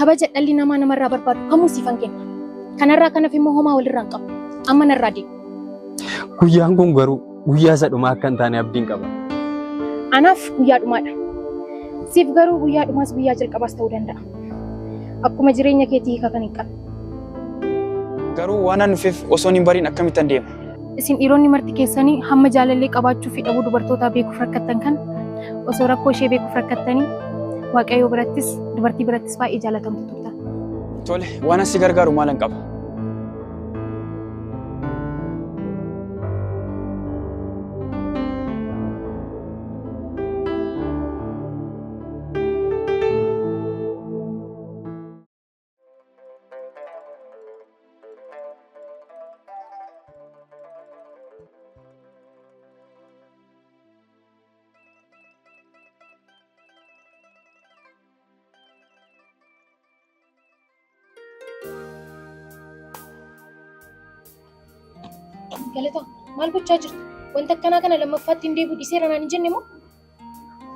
kabaja dhalli namaa namarraa barbaadu kamuu siifan kenna. Kanarraa kanaaf immoo homaa walirraa hin qabu. Amma narraa deemu. Guyyaan kun garuu guyyaa isa dhumaa akka hin taane abdiin qaba. Anaaf guyyaa dhumaadha. Siif garuu guyyaa dhumaas guyyaa jalqabaas ta'uu danda'a. Akkuma jireenya keetii hiika kan hin qabne. Garuu waan nufeef osoo hin bariin akkamittan deema. Isin dhiironni marti keessanii hamma jaalallee qabaachuu fi dhabuu dubartootaa beekuuf rakkattan kan osoo rakkoo ishee beekuuf rakkattanii waaqayyoo birattis dubartii birattis baay'ee jaalatamtu turtan. Tole waan asi gargaaru maalan qaba. Galata maal gochaa jirtu? Wanta akkanaa kana lammaffaatti hin deebi'u dhiiseera naan hin jenne moo?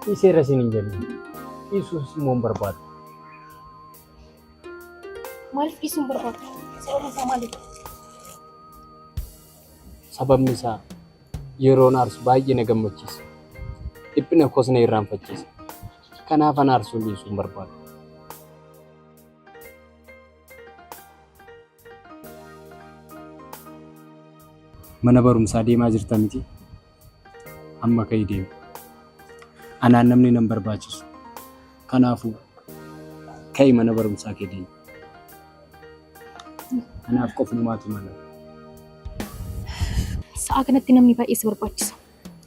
Dhiiseera isin hin jenne. Dhiisuus immoo hin barbaadu. Maaliif dhiisuu hin barbaadu? Sababni isaa maaliidha? Sababni isaa yeroon aarsu baay'ee na gammachiisa. Dhiphina koos na irraanfachiisa. Kanaaf an aarsuun dhiisuu hin barbaadu. Mana barumsaa deemaa jirta miti. Amma ka'ii deemu. Anaan namni nan barbaachisu. Kanaafuu ka'ii mana barumsaa kee deemu. Anaaf qofumaatu mala. Sa'a kanatti namni baay'ee si barbaachisa.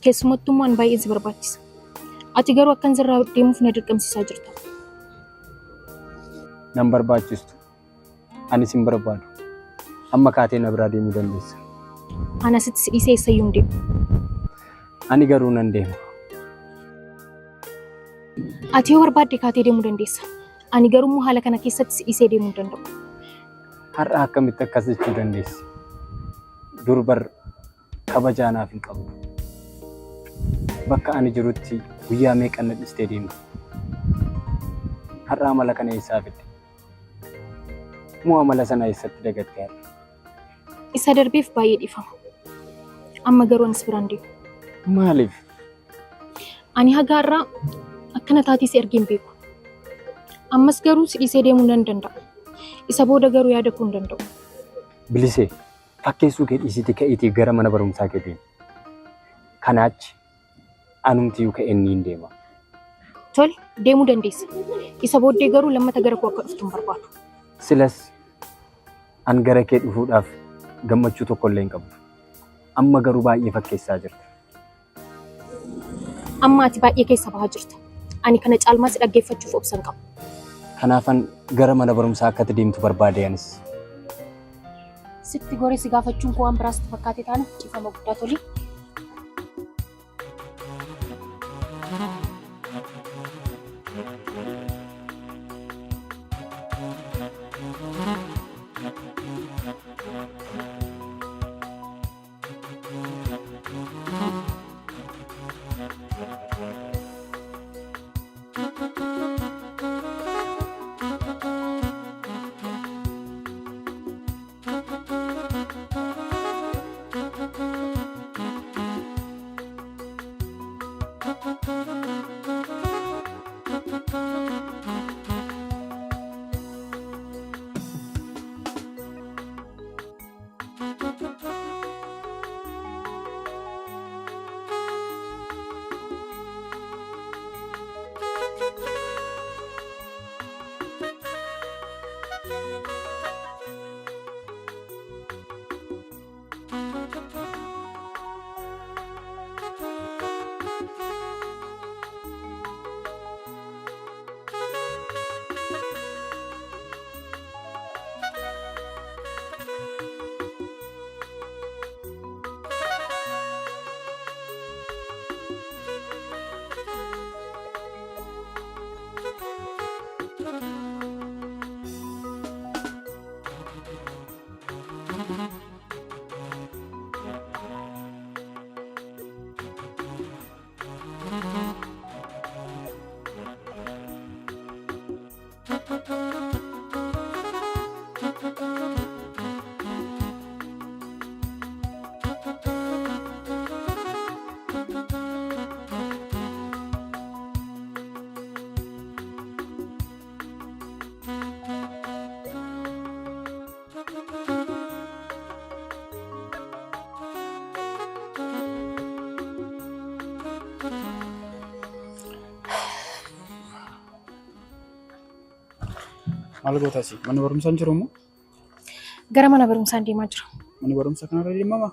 Keessumattummaan baay'ee si barbaachisa. Ati garuu akkan sirraa deemuuf na dirqamsiisaa jirta. Nan barbaachistu. Anis hin barbaadu. Amma kaatee na biraa deemuu dandeessa. Anasitti si dhiisee eessayyuu hin deemu. Ani garuu nan deema. Ati yoo barbaadde kaatee deemuu dandeessa. Ani garuu haala kana keessatti si dhiisee deemuu hin danda'u. Har'a akkamitti akkas jechuu dandeessi? Dur bar kabajaa naaf hin qabu. Bakka ani jirutti guyyaa meeqa na dhiistee deemtu? Har'a amala kana eessaa fidde? Moo amala sana eessatti dagattee haala? Isa darbeef baay'ee dhiifama. Amma garuu anis biraan deemu. Maaliif? Ani haga har'aa akkana taatii si argee hin beeku. Ammas garuu si dhiisee deemuu nan danda'a. Isa booda garuu yaada koo hin danda'u. Bilisee fakkeessuu kee dhiisitii ka'eetii gara mana barumsaa kee deemi. Kanaachi anumtiyyuu ka'ee inni hin deema. Tole deemuu dandeessa. Isa booddee garuu lammata gara koo akka dhuftu hin barbaadu. Silas an gara kee dhufuudhaaf gammachuu tokko illee hin qabdu. Amma garuu baay'ee fakkeessaa jirta. Amma ati baay'ee keessa bahaa jirta. Ani kana caalmaa si dhaggeeffachuuf obsan qabu. Kanaafan gara mana barumsaa akka deemtu barbaade anis. Sitti goree si gaafachuun koo waan biraas fakkaate taane dhiifama guddaa toli. Maal gootaa si? Mana barumsaa hin jiru moo? Gara mana barumsaan deemaa jira. Mana barumsaa kanarra deemamaa?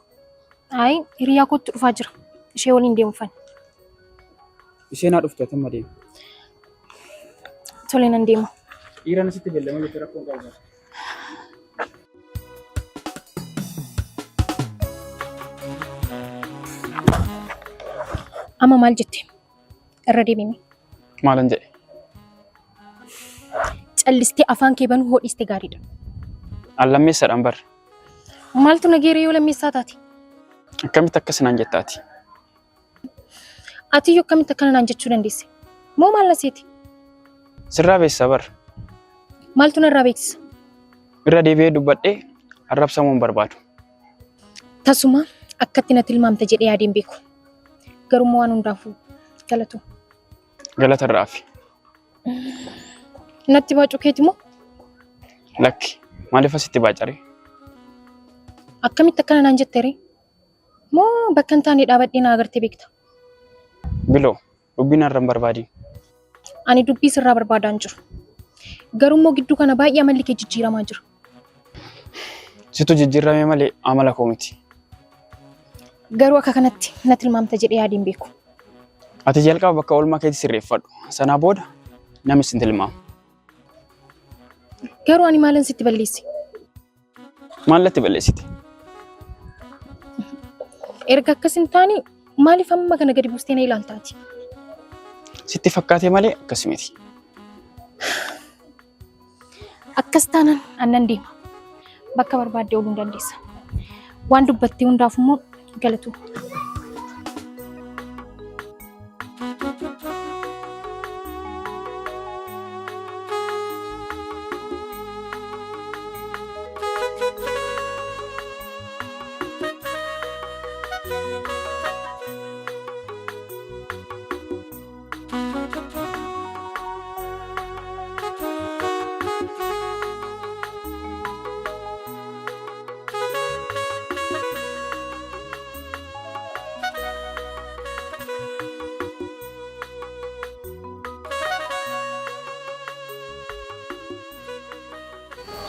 Ayi, hiriyaa kootti dhufaa jira. Ishee waliin deemuufan. Isheen haa dhuftu atamma deema. Tole nan deema. Dhiiraan asitti beellama jettee rakkoon qabu. Amma maal jette? Irra deemimi. Maalan jedhe? Callistee afaan kee banuu hodhiste gaariidha. An lammeessaadhaan barre. Maaltu nageere yoo lammeessaa taate? Akkamitti akkas naan jettaati? Ati yoo akkamitti akkana naan jechuu dandeesse? Moo maal naseeti? Sirraa beeksisaa barre. Maaltu narraa beeksisa? Irra deebi'ee dubbadhee arrabsamuu hin barbaadu. Tasuma akkatti na tilmaamta jedhee yaadeen beeku. Garuu waan hundaafuu galatu. Galata irraafi. Natti baacuu keeti moo? Lakki maaliif asitti baacaree? Akkamitti akkana naan jettere? Moo bakka hin taane dhaabadhee na agartee beekta? Biloo dubbiin har'a hin barbaadiin. Ani dubbii sirraa barbaadaan jiru. Garuu immoo gidduu kana baay'ee amalli kee jijjiiramaa jira. Situ jijjiirame malee amala koo miti. Garuu akka kanatti na tilmaamta jedhee yaadeen beeku. Ati jalqaba bakka oolmaa keetti sirreeffadhu. Sanaa booda namni sin tilmaamu. Garuu ani maalan sitti balleesse? Maallatti balleessite? Erga akkas hin taane maaliif amma kana gadi buustee na ilaaltaati? Sitti fakkaatee malee akkas miti. Akkas taanaan annan deema. Bakka barbaadde ooluu hin dandeessa. Waan dubbattee hundaaf immoo galatu.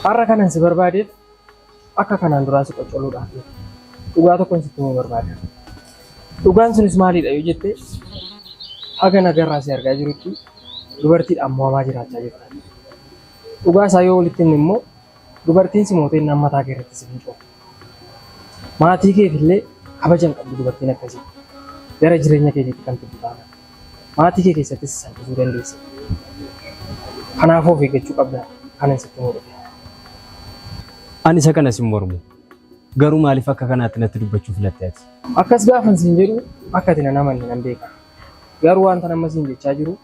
Har'a kanan si barbaadeef akka kanaan duraa si qoccoluudhaaf dhugaa tokkoon sitti himuu barbaada. Dhugaan sunis maalidha yoo jette haga nagarraa si argaa jirutti dubartiidhaan mo'amaa jiraachaa jirta. Dhugaa isaa yoo walitti himne immoo dubartiin si mootee nama mataa kee irratti si fincoofte. Maatii keefillee kabajan qabdu dubartiin akkasii gara jireenya keetiitti kan fiddu taana. Maatii kee keessattis salphisuu dandeessa. Kanaafuu of eeggachuu qabda kanan sitti himuu dhufe. Ani isa kanas hin mormu. Garuu maaliif akka kanaatti natti dubbachuu filatte ati? Akkas gaafan siin jedhu akka ati na namanne nan beeka. Garuu wanta nama siin jechaa jiru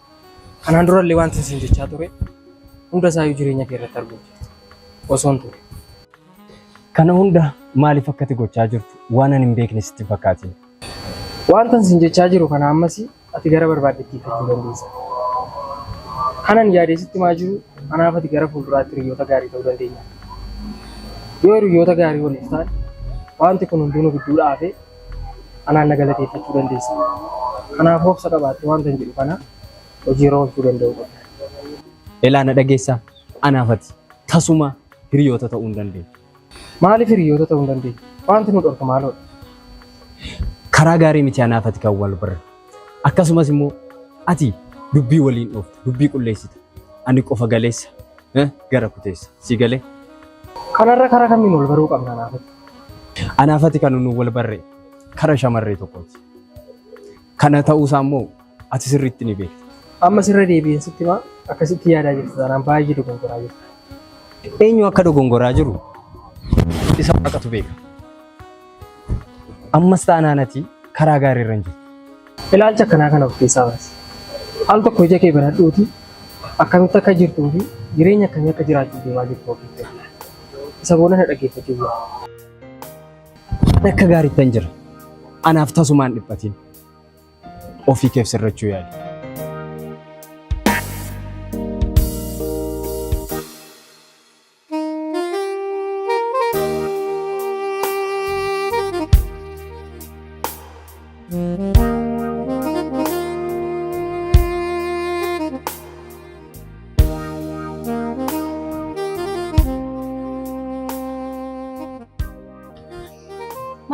kanaan durallee wanta siin jechaa ture hunda isaayyuu jireenya kee irratti arguu osoo hin ture. Kana hunda maaliif akka ati gochaa jirtu waan ani hin beekne sitti fakkaatiin? Wanta siin jechaa jiru kana ammas ati gara barbaaddetti itti dandeessa. Kanan yaadee sitti maa jiru anaaf ati gara fuulduraatti hiriyoota gaarii ta'uu dandeenya. Yoo hiriyoota gaarii waliif ta'an wanti kun hundinuu gidduu dhaafee anaan na galateeffachuu dandeessa. Kanaafuu obsa qabaattee wanta hin jedhu kana hojiirra oolchuu danda'u qabda. Elaa na dhageessaa anaaf ati tasuma hiriyoota ta'uu hin dandeenye. Maaliif hiriyoota ta'uu hin dandeenye? Wanti nu dhorka maaloodha? Karaa gaarii miti anaaf ati kan wal barre. Akkasumas immoo ati dubbii waliin dhoofte, dubbii qulleessite. Ani qofa galeessa gara kuteessa. Si galee? Kanarra karaa kamiin wal baruu qabna anaafati? Anaafati kan nu wal barre karaa shamarree tokkooti. Kana ta'uusaa immoo ati sirriitti ni beekta. Amma sirra deebi'een sitti maa akkasitti yaadaa jirtu taanaan baay'ee dogongoraa jirta. Eenyu akka dogongoraa jiru isa waaqatu beeka. Ammas taanaan ati karaa gaariirra hin jirtu. Ilaalcha akkanaa kana of keessaa baasi. Al tokko ija kee banadhuuti akkamitti akka jirtuu fi jireenya akkamii akka jiraachuu deemaa jirtu of eeggatu. Isa booda na dhaggeeffachuu jira. Akka gaariittan jira. Anaaf tasumaan dhiphatiin. Ofii keef sirrachuu yaali.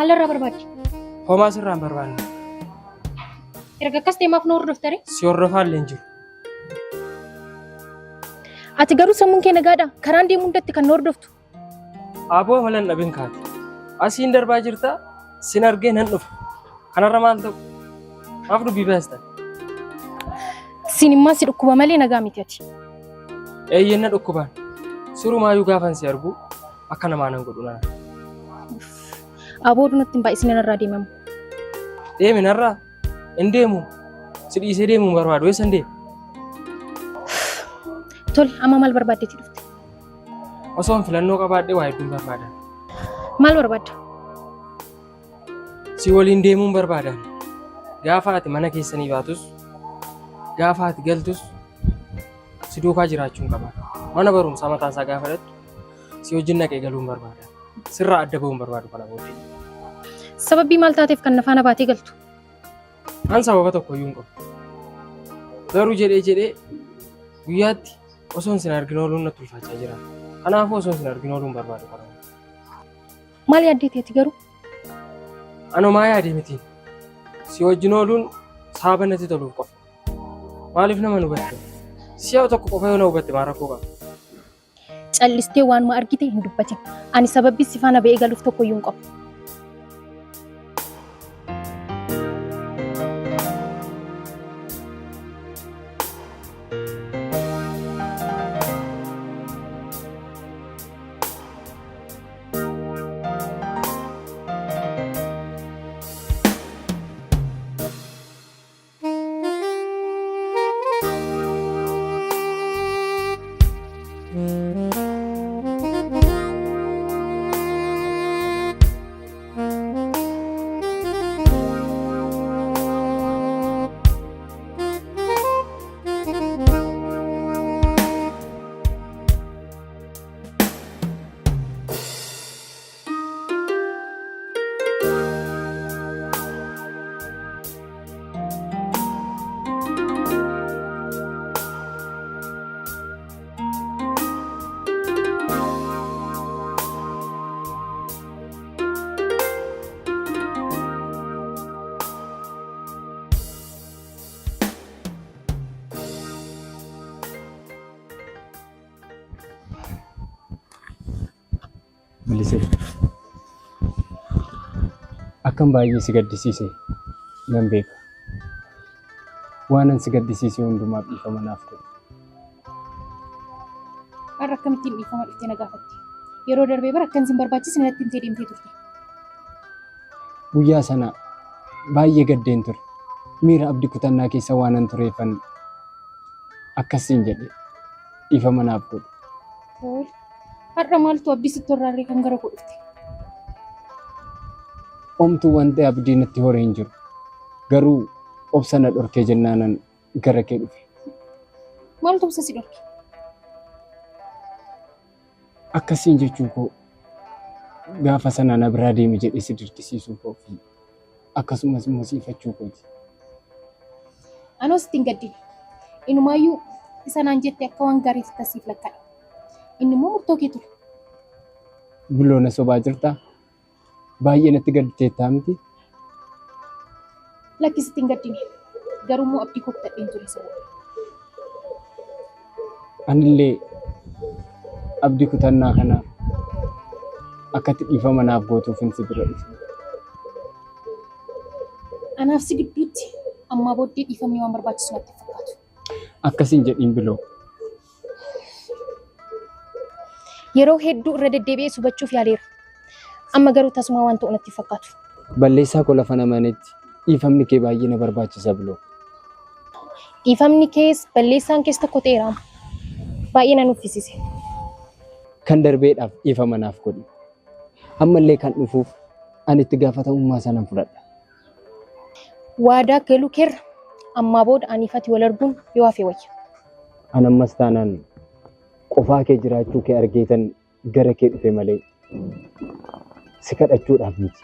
Maalirraa barbaadde? Homaa sirraan barbaanne. Erga akkas deemaaf nu hordoftare? Si hordofaallee hin jiru. Ati garuu sammuun kee nagaadha. Karaan deemuu hundatti kan nu hordoftu. Aboo malan dhabin kaati. Asiin darbaa jirtaa sin argee nan dhufa. Kanarra maal ta'u? Maaf dubbii baastan? Sin immoo si dhukkuba malee nagaa miti ati. Eeyyenna dhukkubaan. Surumaayyuu gaafan si argu akka namaa nan godhu nana. Aboo dunatti hin baay'isin irraa deemamu. Deemi narraa? Hin deemu. Si dhiisee deemuun barbaadu eessa hin deemu? Tole amma maal barbaaddeeti dhufte? Osoo hin filannoo qabaadhee waa hedduun barbaadan. Maal barbaadda? Si waliin deemuun barbaadan. Gaafa ati mana keessanii baatus, gaafa ati galtus, si duukaa jiraachuun qaba. Mana barumsaa mataasaa gaafa dhattu, si wajjin naqee galuun barbaadan. Sirraa adda ba'uun barbaadu kana booddee. Sababii maal taateef kan nafaana baatee galtu? An sababa tokko iyyuu hin qabu. Garuu jedhee guyyaatti osoo hin argin ooluun natti ulfaachaa jira. Kanaafuu osoo hin argin ooluun barbaadu kana. Maal yaaddeeti garuu? Anomaa yaadee miti. Si wajjin ooluun saaba natti toluuf qofa. Maaliif nama nu hubatte? Si'a tokko qofa yoo na hubatte maal rakkoo qaba? Callistee waanuma argite hin dubbatin. Ani sababii si faana ba'ee galuuf tokko iyyuu hin qabu. Bilisee akkam baay'ee si gaddisiise nan beeka. Waanan si gaddisiise hundumaaf dhiifama naaf godhi. Har'a akkamittiin dhiifama dhuftee na gaafatte? Yeroo darbee bara akkan sin barbaachisne natti himtee deemtee turte. Guyyaa sana baay'ee gaddeen ture. Miira abdii kutannaa keessa waanan tureeffan akkasiin jedhe dhiifama naaf godhi. Har'a maaltu abdii sitti horraarree kan gara koo dhufte? Omtuu wanti abdii natti horee hin jiru. Garuu obsa na dhorkee jennaanan gara kee dhufe. Maaltu obsa si dhorke? Akkasiin jechuu koo gaafa sana na biraa deemi jedhee si dirqisiisuu koo fi akkasumas immoo siifachuu kooti. Anoo sitti hin gaddine. Inumaayyuu isa naan jette akka waan gaariitti tasiif lakkaa'e. Inni immoo murtoo kee ture. Buloona sobaa jirtaa? Baay'ee natti gaddeettaa miti? Lakki sitti hin gaddine. Garuu immoo abdii koo kutadheen ture sababa. Anillee abdii kutannaa kanaaf akkatti dhiifama naaf gootuuf si bira dhufe. Anaaf si gidduutti ammaa booddee dhiifamni waan barbaachisu natti fakkaatu. Akkasiin jedhiin biloo. Yeroo hedduu irra deddeebi'ee hubachuuf yaaleera. Amma garuu tasuma waan ta'u natti fakkaatu. Balleessaa koo lafa namanetti dhiifamni kee baay'ee na barbaachisa biloo. Dhiifamni kees balleessaan kees tokko ta'eera. Baay'ee na nuffisiise. Kan darbeedhaaf dhiifama naaf godhi. Ammallee kan dhufuuf ani itti gaafatamummaa sanan fudhadha. Waadaa galuu keerra ammaa booda aniifati wal arguun yoo hafe wayya. An ammas taanaan qofaa kee jiraachuu kee argeetan gara kee dhufe malee si kadhachuudhaaf miti.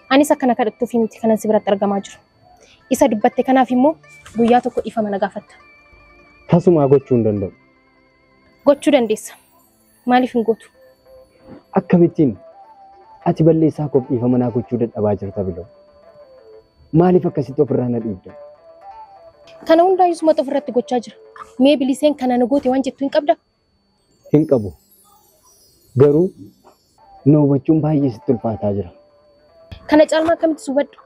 Anis akkana kadhattuuf miti kanan si biratti argamaa jiru. Isa dubbatte kanaaf immoo guyyaa tokko dhiifama na gaafatta. Tasumaa gochuu hin danda'u. Gochuu dandeessa. Maaliif hin gootu? Akkamittiin Ati balleessaa koo dhiifama naa gochuu dadhabaa jirta Biloo. Maaliif akkasitti ofirraa na dhiibda? Kana hundaayyuu sumata ofirratti gochaa jira. Mee biliseen kana na goote waan jettu hin qabda? Hin qabu. Garuu na hubachuun baay'ee sitti ulfaataa jira. Kana caalmaa akkamitti hubadhu?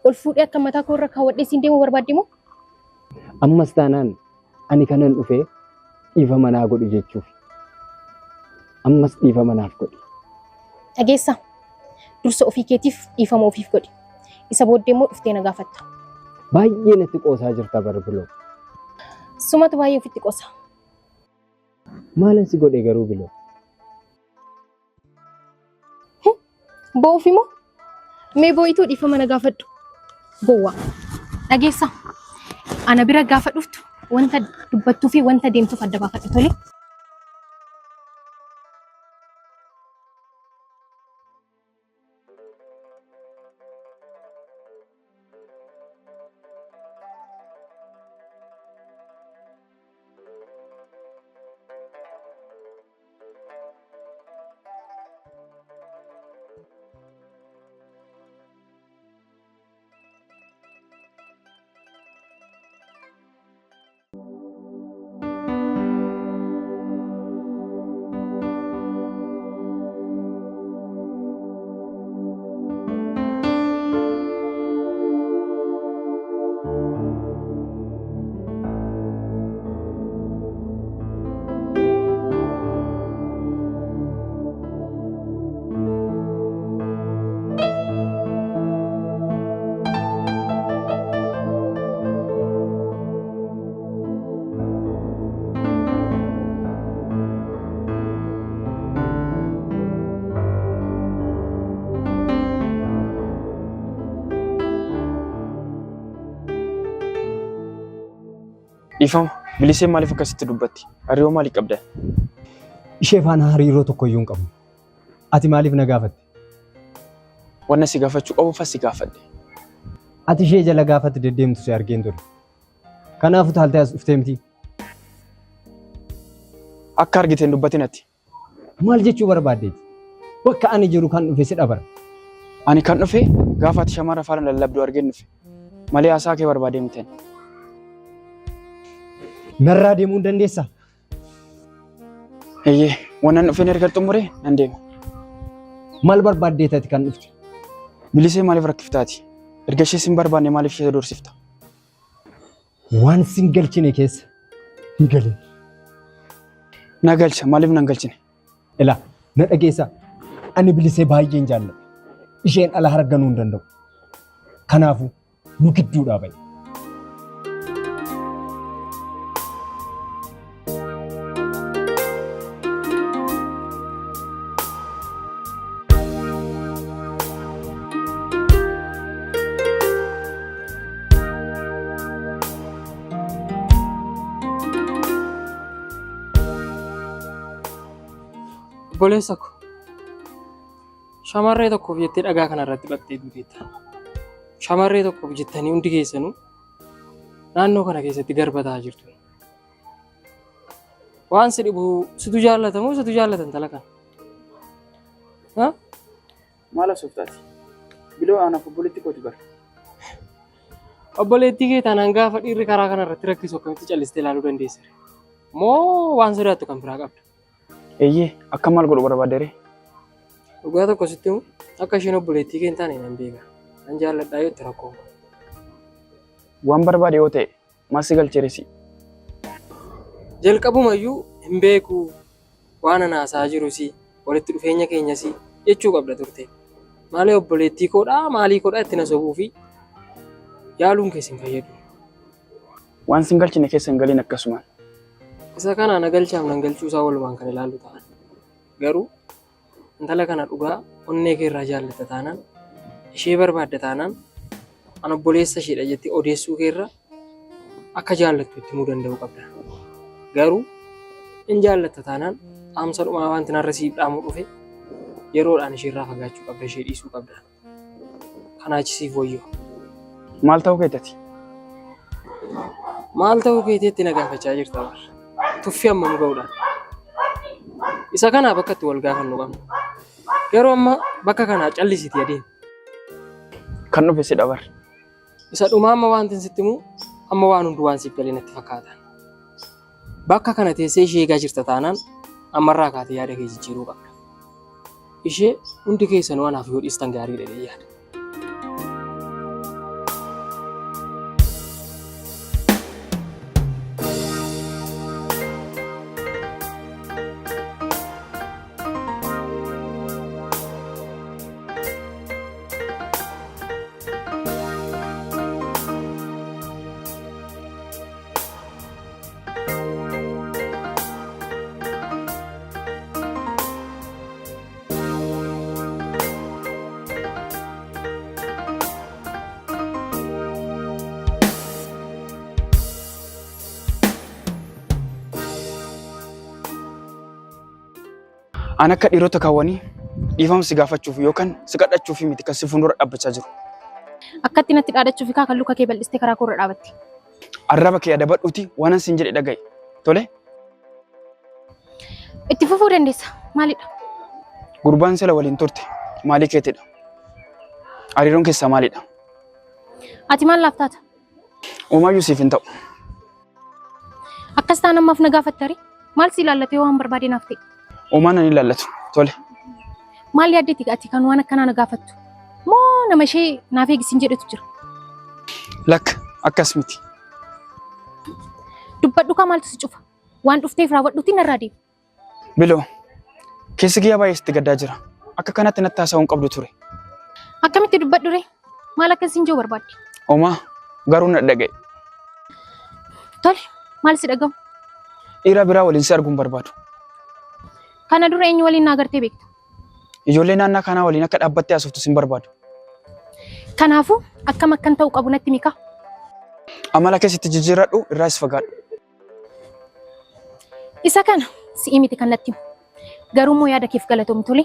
Ol fuudhee akka mataa koo irra kaawwadhee siin deemuu barbaadde moo? Ammas taanaan ani kanan dhufee dhiifama naa godhi jechuuf. Ammas dhiifama naaf godhi. Dhageessaa. Dursa ofii keetiif dhiifama ofiif godhi. Isa booddee immoo dhuftee na gaafatta. Baay'ee natti qoosaa jirta Biloo. Sumatu baay'ee ofitti qoosa. Maalan si godhe garuu Biloo? Boofi moo? Mee boo'ituu dhiifama na gaafadhu. Gowwaa. Dhageessaa. Ana bira gaafa dhuftu wanta dubbattuu fi wanta deemtuuf adda baafadhu tole. Dhiifama biliseen maaliif akkasitti dubbatti? Hariiroo maalii qabda? Ishee faana hariiroo tokkoyyuu hin qabnu. Ati maaliif na gaafatte? Wanna si gaafachuu qabu fas si gaafadhe. Ati ishee jala gaafatti deddeemtu si argeen ture. Kanaafuu taaltee as dhuftee miti. Akka argiteen dubbatin ati. Maal jechuu barbaaddeeti? Bakka ani jiru kan dhufe si dhabara. Ani kan dhufe gaafa ati shamara faana lallabduu argeen dhufe. Malee haasaa kee barbaadee miteen. Narraa deemuu hin dandeessaa? Eeyyee, waan dhufeen erga xumuree nan deema. Maal barbaaddeetati kan dhufte? Bilisee maaliif rakkiftaati? Erga ishee sin barbaanne maaliif ishee doorsifta? Waan sin galchine keessa hin galin. Na galcha, maaliif nan galchine? Ilaa, na dhageessaa. Ani bilisee baay'een jaalladha. Isheen ala harganuu hin danda'u. Kanaafuu nu gidduudhaa ba'i. Obboleessa ko shamarree tokkoof jettee dhagaa kanarratti baqxee duuteetta. Shamarree tokkoof jettanii hundi keessanuu naannoo kana keessatti garbataa jirtu. Waan si dhibu situ jaallatamu situ jaallatan tala kana. Maal asoftaati? Biloo anaaf obboleetti kooti bara. Obboleettii kee taanaan gaafa dhiirri karaa kanarratti rakkisu akkamitti callistee ilaaluu dandeessa? Moo waan sodaattu kan biraa qabda? Eeyyee, akka maal godhu barbaadde? Dhugaa tokko sitti himu akka isheen obboleettii kee hin taane nan beeka. Nan jaalladhaa yoo itti rakkoo. Waan barbaade yoo ta'e maal si galcheeresi? Jalqabumayyuu hin beeku waan ana haasaa jirusi walitti dhufeenya keenyasi jechuu qabda turte. Maalee obboleettii koodhaa maalii koodhaa itti na sobuu fi yaaluun keessa hin fayyadu. Waan sin galchine keessa hin galiin akkasumaan. Isa kana na galchaaf nan galchuu isaa walumaan kan ilaallu ta'an. Garuu intala kana dhugaa onnee kee irraa jaallata taanaan ishee barbaadda taanaan an obboleessa isheedha jettee odeessuu kee irra akka jaallattu itti himuu danda'uu qabda. Garuu in jaallatta taanaan dhaamsa dhumaa wanti narra siif dhaamuu dhufe yeroodhaan ishee irraa fagaachuu qabda ishee dhiisuu qabda. Kanaachisiif wayyoo. Maal ta'uu keettati? Maal ta'uu keeteetti na gaafachaa jirta bara. Tuffii amma nu ga'uudhaan. Isa kanaa bakka itti wal gaafannu qabna. Garuu amma bakka kanaa callisiti adeemu. Kan dhufe si dabar. Isa dhumaa amma wanti sitti himu amma waan hundi waan siif galee natti fakkaata. Bakka kana teessee ishee eegaa jirta taanaan ammarraa kaatee yaada kee jijjiiruu qabda. Ishee hundi keessan waan haaf yoo dhiistan gaariidha jedhee yaada. Ana akka dhiirota kaawwanii dhiifama si gaafachuuf yookaan si kadhachuuf miti kan si fuuldura dhaabbachaa jiru. Akkatti natti dhaadachuuf kan luka kee bal'istee karaa koorra dhaabatti. Arraba kee adabadhuuti waan sin jedhe dhaga'i. Tole? Itti fufuu dandeessa. Maalidha? Gurbaan sila waliin turte maalii keetidha? Hariiroon keessaa maalidha? Ati maal laaftaata? Uumayyuu siif hin ta'u. Akkas taanaan ammaaf na gaafattari? Maal si ilaallatee waan barbaade naaf ta'e? Uumaan ani ilaallatu. Tole. Maal yaaddeeti ati kan waan akkanaa na gaafattu? Moo nama ishee naaf eegisiin jedhetu jira? Lakka akkas miti. Dubbadhu kaa maaltu si cufa? Waan dhufteef raawwadhuuti narraa deemu. Biloo. Keessi kiyyaa baay'ee sitti gaddaa jira. Akka kanatti natti haasa'uun qabdu ture. Akkamitti dubbadhu ree? Maal akkasiin jiru barbaadde? Uumaa garuu na dhaga'e. Tole. Maal si dhagahu? Dhiira biraa waliin si arguun barbaadu. Kana dura eenyu waliin na agartee beekta? Ijoollee naannaa kanaa waliin akka dhaabbattee haasoftu sin barbaadu. Kanaafuu akkam akkan ta'u qabu natti mika. Amala keessatti jijjiirradhu irraa is fagaadhu. Isa kana si'i miti kan natti himu. Garuu moo yaada keef galatoomi tole.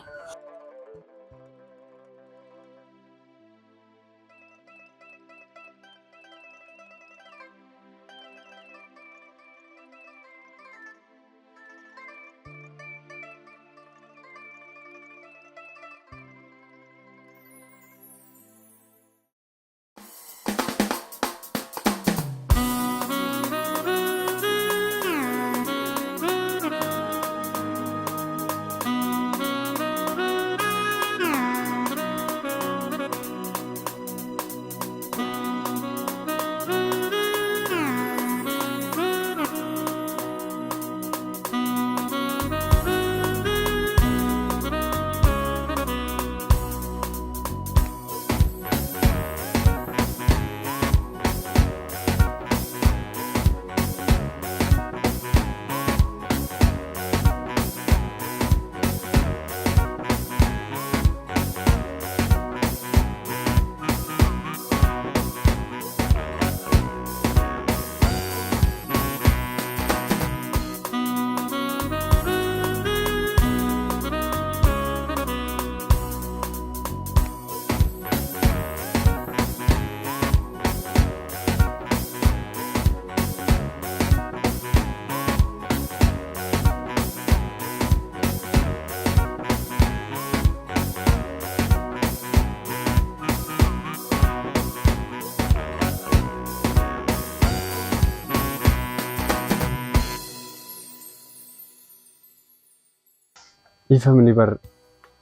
Ifamni bar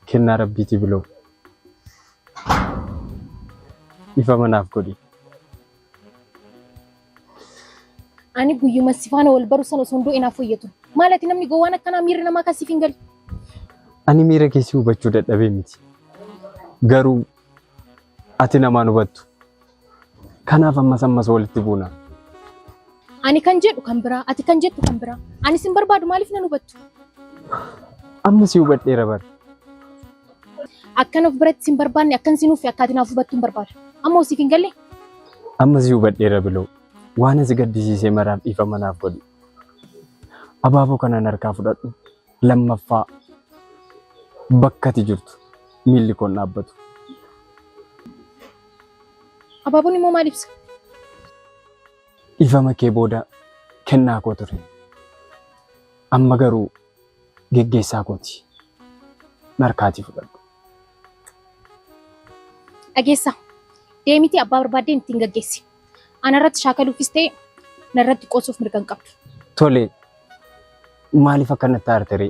kennaa rabbiiti biloo. Ifama naaf godhi. Ani guyyuma si faana wal baru sana osoo hunduu inaaf fayyadu. Maal ati namni gowwaan akkanaa miirri namaa akkasiif hin galu? Ani miira keessi hubachuu dadhabee miti. Garuu ati namaan hubattu. Kanaaf ammas walitti buuna. Ani kan jedhu kan biraa, ati kan jettu kan biraa. Ani sin barbaadu maaliif nan hubattu? Amma si hubadheera bar. Akkan of biratti sin barbaanne akkan sinuuf akka ati naaf hubattu hin barbaadu. Amma siif hin galle? Amma si hubadheera biloo. Waan asi gaddisiisee maraaf ifama naaf godhi. Abaaboo kanaan harkaa fudhadhu. Lammaffaa bakka ati jirtu miilli koon dhaabbatu. Abaaboon immoo maal ibsa? Ifama kee booda kennaa koo ture. Amma garuu geggeessaa kooti. Harkaatii fudhadhu. dhageessa. Deemiti abbaa barbaadeen ittiin gaggeessi. Ana irratti shaakaluufis ta'e narratti qoosuuf mirga hin qabdu. Tole maaliif akkanatti aartare?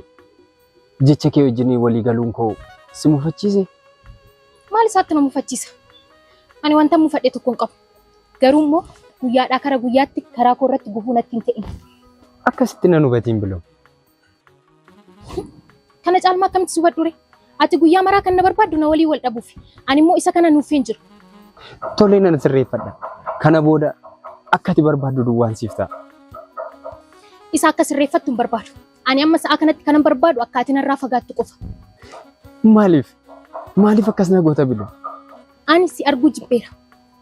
Jecha kee wajjin walii galuun koo si mufachiise? Maal isaatti na mufachiisa? Ani wanta mufadhe tokko hin qabu. Garuu immoo guyyaadhaa kara guyyaatti karaa koo irratti gufuu natti hin ta'in. Akkasitti na hubatiin biloo. Kana caalmaa akkamitti si hubadhu ree? Ati guyyaa maraa kan na barbaaddu na walii wal dhabuuf. Ani immoo isa kana nuuf hin jiru. Tole nan sirreeffadha. Kana booda akka ati barbaaddu duwwaan siif ta'a. Isa akka sirreeffattu hin barbaadu. Ani amma sa'a kanatti kanan barbaadu akka ati narraa fagaattu qofa. Maaliif akkas na goota biloo? Ani si arguu jibbeera.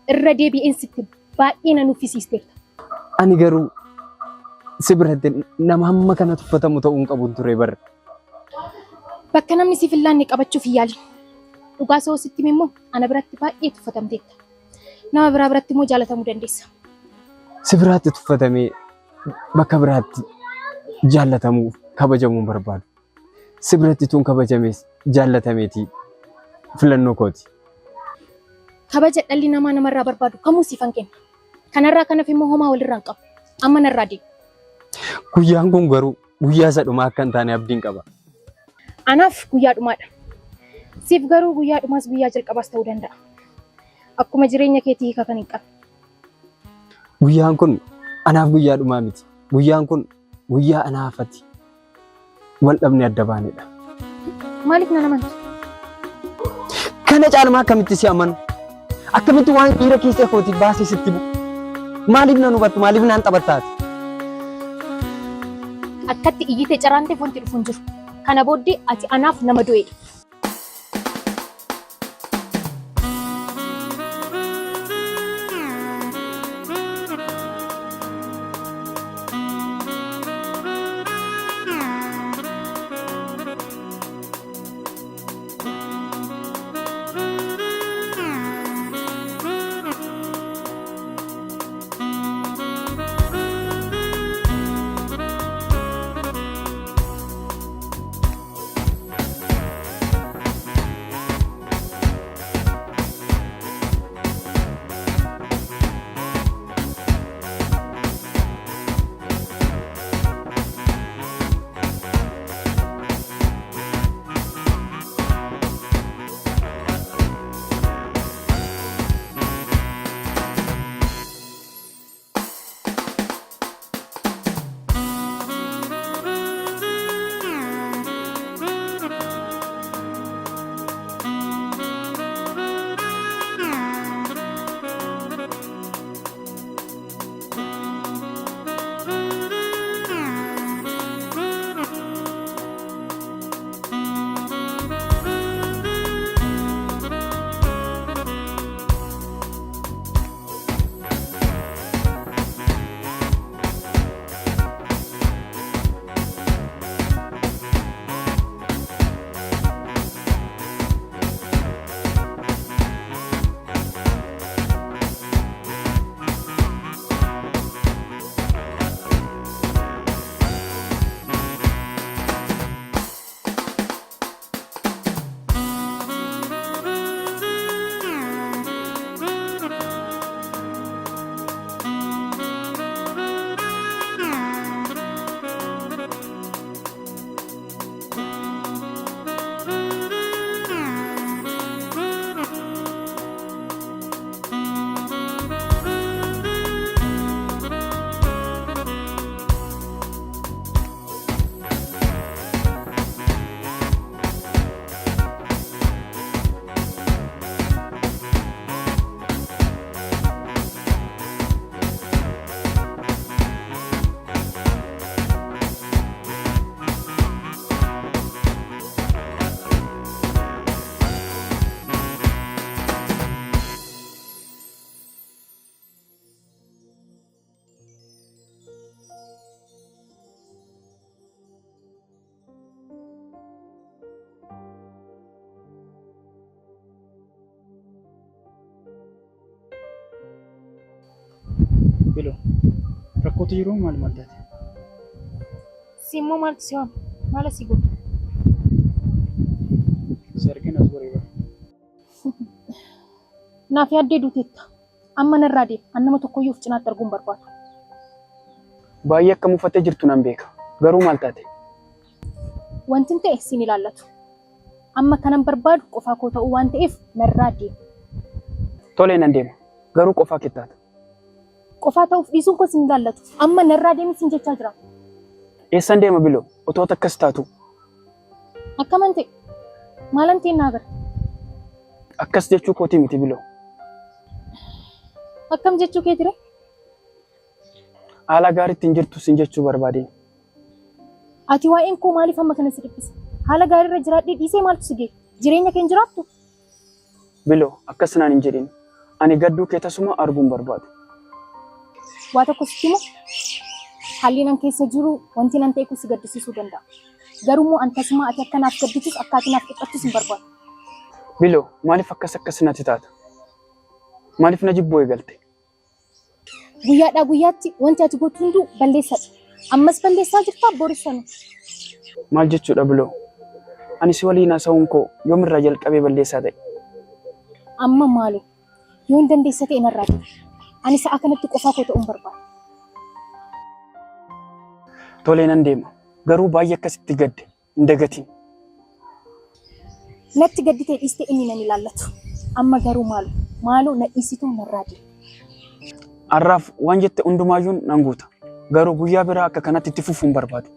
Irra deebi'een sitti baay'ee na nuffisiisteerta. Ani garuu si biratti nama hamma kana tuffatamu ta'uu hin qabu ture barra. Bakka namni siif hin laanne qabachuuf hin yaalin. Dhugaa soo sitti immoo ana biratti baay'ee tuffatamteetta. Nama biraa biratti immoo jaalatamuu dandeessa. Si biraatti tuffatamee bakka biraatti jaalatamuu kabajamuu hin barbaadu. Si biratti tun kabajamees jaalatameeti filannoo kooti. Kabaja dhalli namaa namarraa barbaadu kamuu siifan kenna. Kanarraa kanaaf immoo homaa walirraa hin qabu. Amma narraa deemu. Guyyaan kun garuu guyyaa isa dhumaa akka hin taane abdiin qaba. Anaaf guyyaa dhumaadha. Siif garuu guyyaa dhumaas guyyaa jalqabaas ta'uu danda'a. Akkuma jireenya keetii hiika kan hin qabne. Guyyaan kun anaaf guyyaa dhumaa miti. Guyyaan kun guyyaa anaafati. Wal dhabne adda baanedha. Maaliif na amantu? Kana caalmaa akkamitti si amanu? Akkamitti waan dhiira keessa kooti baasee sitti bu'u? Maaliif nan hubattu? Maaliif naan taphattaati? Akkatti iyyitee caraanteef wanti dhufu hin jiru. Kana booddee ati anaaf nama du'eedha. Bilo, rakkootu jiru maal maddaati? Simmoo maaltu si waama? Maal asii godhu? Si argin as bareeda. Naaf yaaddee duuteetta. Amma narraa deema. An nama tokkoyyuu of cinaatti arguun barbaadu. Baay'ee akka mufattee jirtu nan beeka. Garuu maal taate? Wanti hin ta'e siin ilaallatu. Amma kanan barbaadu qofaa koo ta'uu waan ta'eef narraa deema. Tolee nan deema. Garuu qofaa keettaata. Qofaa ta'uuf dhiisuun koo siin ilaallatu. Amma narraa deemi siin jechaa jira. Eessan deema Biloo? Otoo akkas taatu. Akkaman ta'e maalan ta'e naa gara. Akkas jechuu kooti miti Biloo. Akkam jechuu kee ture? Haala gaariitti hin jirtu sin jechuu barbaadeen. Ati waa'een koo maaliif amma kana si dhiphise? Haala gaariirra jiraadhee dhiisee maaltu si gee? Jireenya kee hin jiraattu? Biloo akkas naan hin jedhin. Ani gadduu kee tasuma arguun barbaadu. Waa tokko sitti himu haalli nan keessa jiru wanti nan ta'e si gaddisiisuu danda'a. Garuu an tasuma ati akka naaf gaddisiis akka ati naaf dhiphattus hin barbaadu. Biloo maaliif akkas natti taata? Maaliif na jibboo eegalte? Guyyaadhaa guyyaatti wanti ati gootu hunduu balleessadha. Ammas balleessaa jirtaa boorissanu. Maal jechuudha Biloo? Ani si waliin haasa'uun koo yoomirraa jalqabee balleessaa ta'e? Amma maaloo yoo hin dandeessa ta'e narraa deema. Ani sa'a kanatti qofaa koo ta'uun barbaada. Tolee nan deema. Garuu baay'ee akkasitti gadde hin dagatiin. Natti gadditee dhiistee inni nan ilaallatu. Amma garuu maaloo na dhiisituu narraa deema. Har'aaf waan jette hundumaayyuun nan guuta. Garuu guyyaa biraa akka kanatti itti fufuun barbaadu.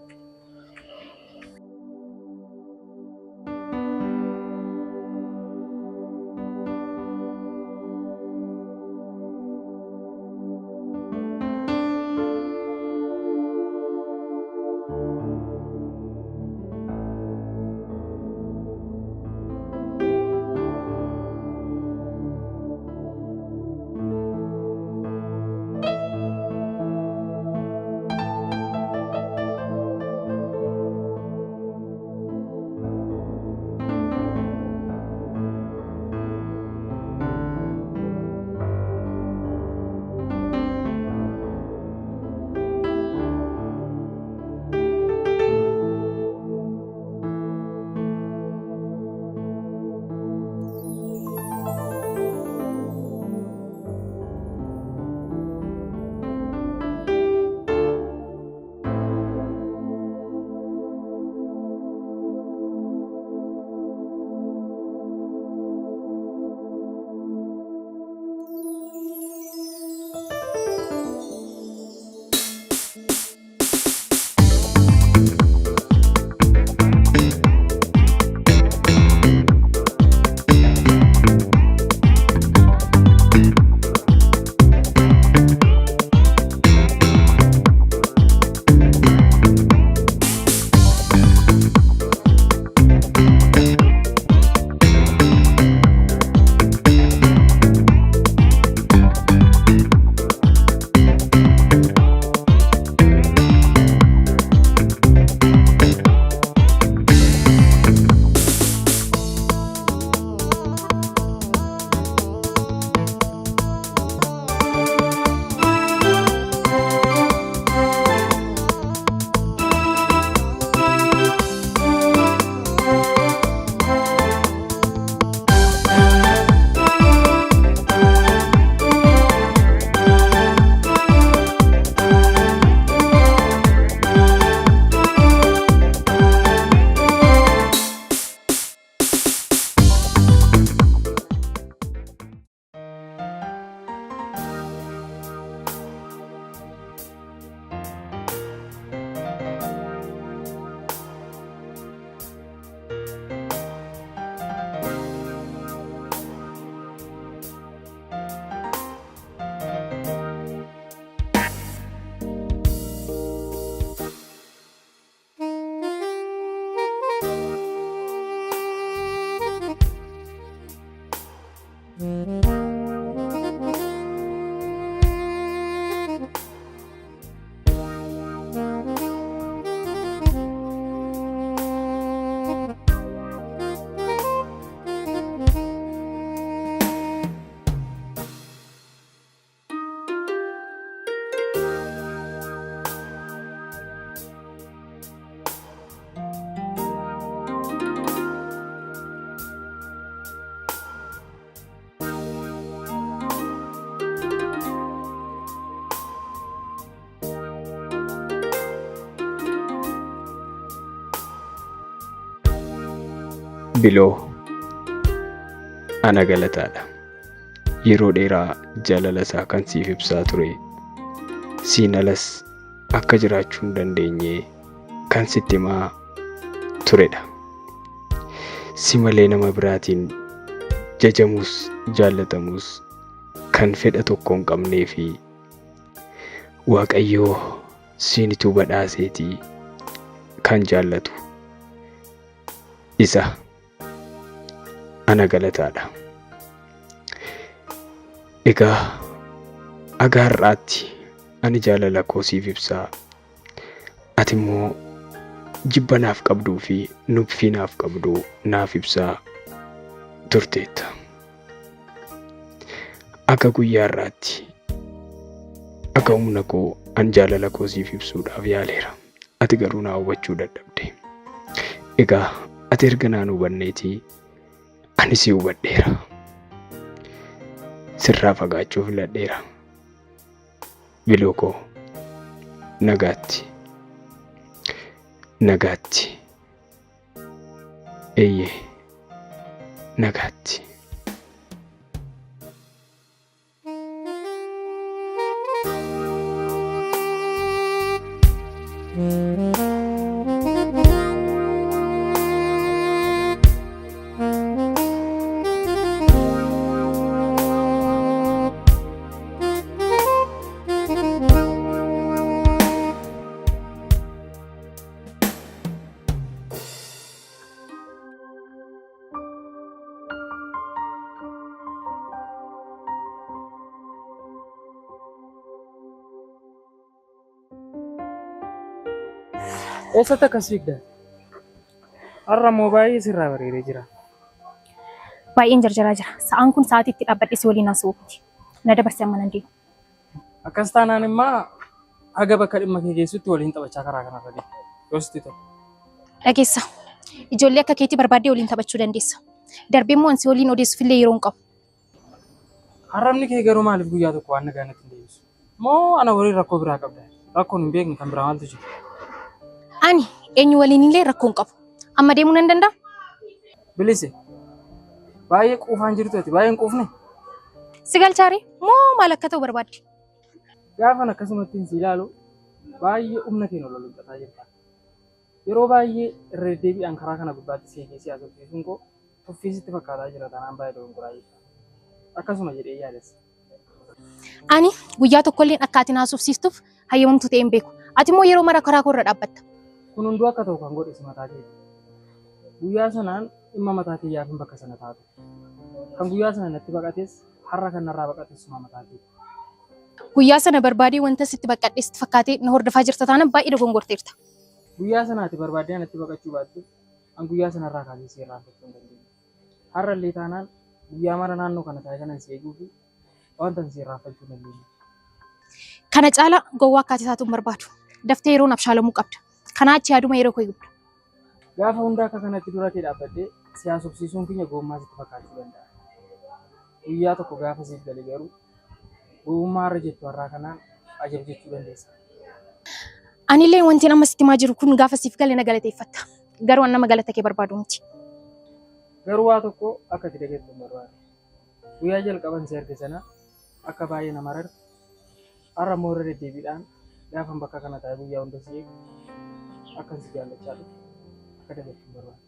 Biloo ana galataadha. Yeroo dheeraa jaalala isaa kan siif ibsaa ture. Siin alas akka jiraachuu hin dandeenye kan sitti himaa turedha. Si malee nama biraatiin jajamuus jaallatamuus kan fedha tokko hin qabnee fi Waaqayyoo siinituu badhaaseetii kan jaallatu isa ana galataadha. Egaa agaarraatti ani jaalala koo siif ibsaa. Ati immoo jibba naaf qabduu fi nuffii naaf qabduu naaf ibsaa turteetta. Akka guyyaarraatti akka humna koo an jaalala koo siif ibsuudhaaf yaaleera. Ati garuu naa hubachuu dadhabde. Egaa ati erga naan hubanneetii ani si hubadheera. Sirraa fagaachuu filadheera. Biloo koo nagaatti. Nagaatti. Eeyyee nagaatti. Eessatti akkas fiigda? Har'a moo baay'ee sirraa bareedee jira. Baay'een jarjaraa jira. Sa'aan kun sa'aatiitti dhaabbadhe si waliin haasa'uuti. Na dabarsee amma nan deema. Akkas taanaan immoo haga bakka dhimma kee geessutti waliin taphachaa karaa kanarra deema. Yoo sitti ta'u. Dhageessa. Ijoollee akka keetii barbaaddee waliin taphachuu dandeessa. Darbee immoo ansi waliin odeessuufillee yeroo hin qabu. Har'amni kee garuu maaliif guyyaa tokko waan nagaa natti hin deebisu? Moo ana waliin rakkoo biraa qabda? Rakkoon hin beekne kan biraa maaltu jira? Ani eenyu waliin illee rakkoo hin qabu. Amma deemuu nan danda'a? Bilise. Baay'ee quufaan jirtu ati baay'ee hin quufne? Si galchaare moo maal akka ta'u barbaadde? Gaafan akkasumatti si ilaalu baay'ee humna keenya ol lolxataa jirta. Yeroo baay'ee irra deebi'aan karaa kana gubbaatti seekee siyaasa hojjetuun koo tuffiisitti fakkaataa jira tanaan baay'ee dogongoraa jirta. Akkasuma jedhee yaadessa. Ani guyyaa tokkollee akka ati naasofsiistuuf hayyamamtuu ta'e hin beeku. Ati immoo yeroo mara karaa koo irra dhaabbatta. Kun hunduu akka ta'u kan godhe si mataa keeti. Guyyaa sanaan dhimma mataa kiyyaaf hin bakka sana taatu. Kan guyyaa sana natti baqates har'a kan narraa baqates suma mataa keeti. Guyyaa sana barbaadee wanta sitti baqadhees fakkaatee na hordofaa jirta taanaan baay'ee dogongorteerta. Guyyaa sanaati barbaadee natti baqachuu baattu an guyyaa sanarraa kaasee si irraanfachuu hin dandeenye. Har'a illee taanaan guyyaa mara naannoo kana taa'ee kanan si eeguu fi wanta si irraanfachuu hin dandeenye. Kana caalaa gowwaa akkaataa isaatu hin barbaadu. Daftee yeroon abshaalamuu qabda. Kanaa achi yaaduma yeroo koo eegudha. Gaafa hundaa akka kanatti dura kee dhaabbadhee siyaasofsiisuun keenya gowwummaa sitti fakkaachuu danda'a. Guyyaa tokko gaafa siif gale garuu gowwummaa har'a jettu har'aa kanaan ajab jechuu dandeessa. Anillee wanti nama sitti himaa jiru kun gaafa siif gale na galateeffatta. Garuu an nama galata kee barbaadu miti. Garuu waa tokko akka itti dhageettu hin barbaadu. Guyyaa jalqaban si arge sana akka baay'ee nama rarra har'a immoo irra deddeebiidhaan gaafa bakka kana taa'ee guyyaa hunda si eegu akka si jaallachaa dhufu akka dhageettu hin barbaadu.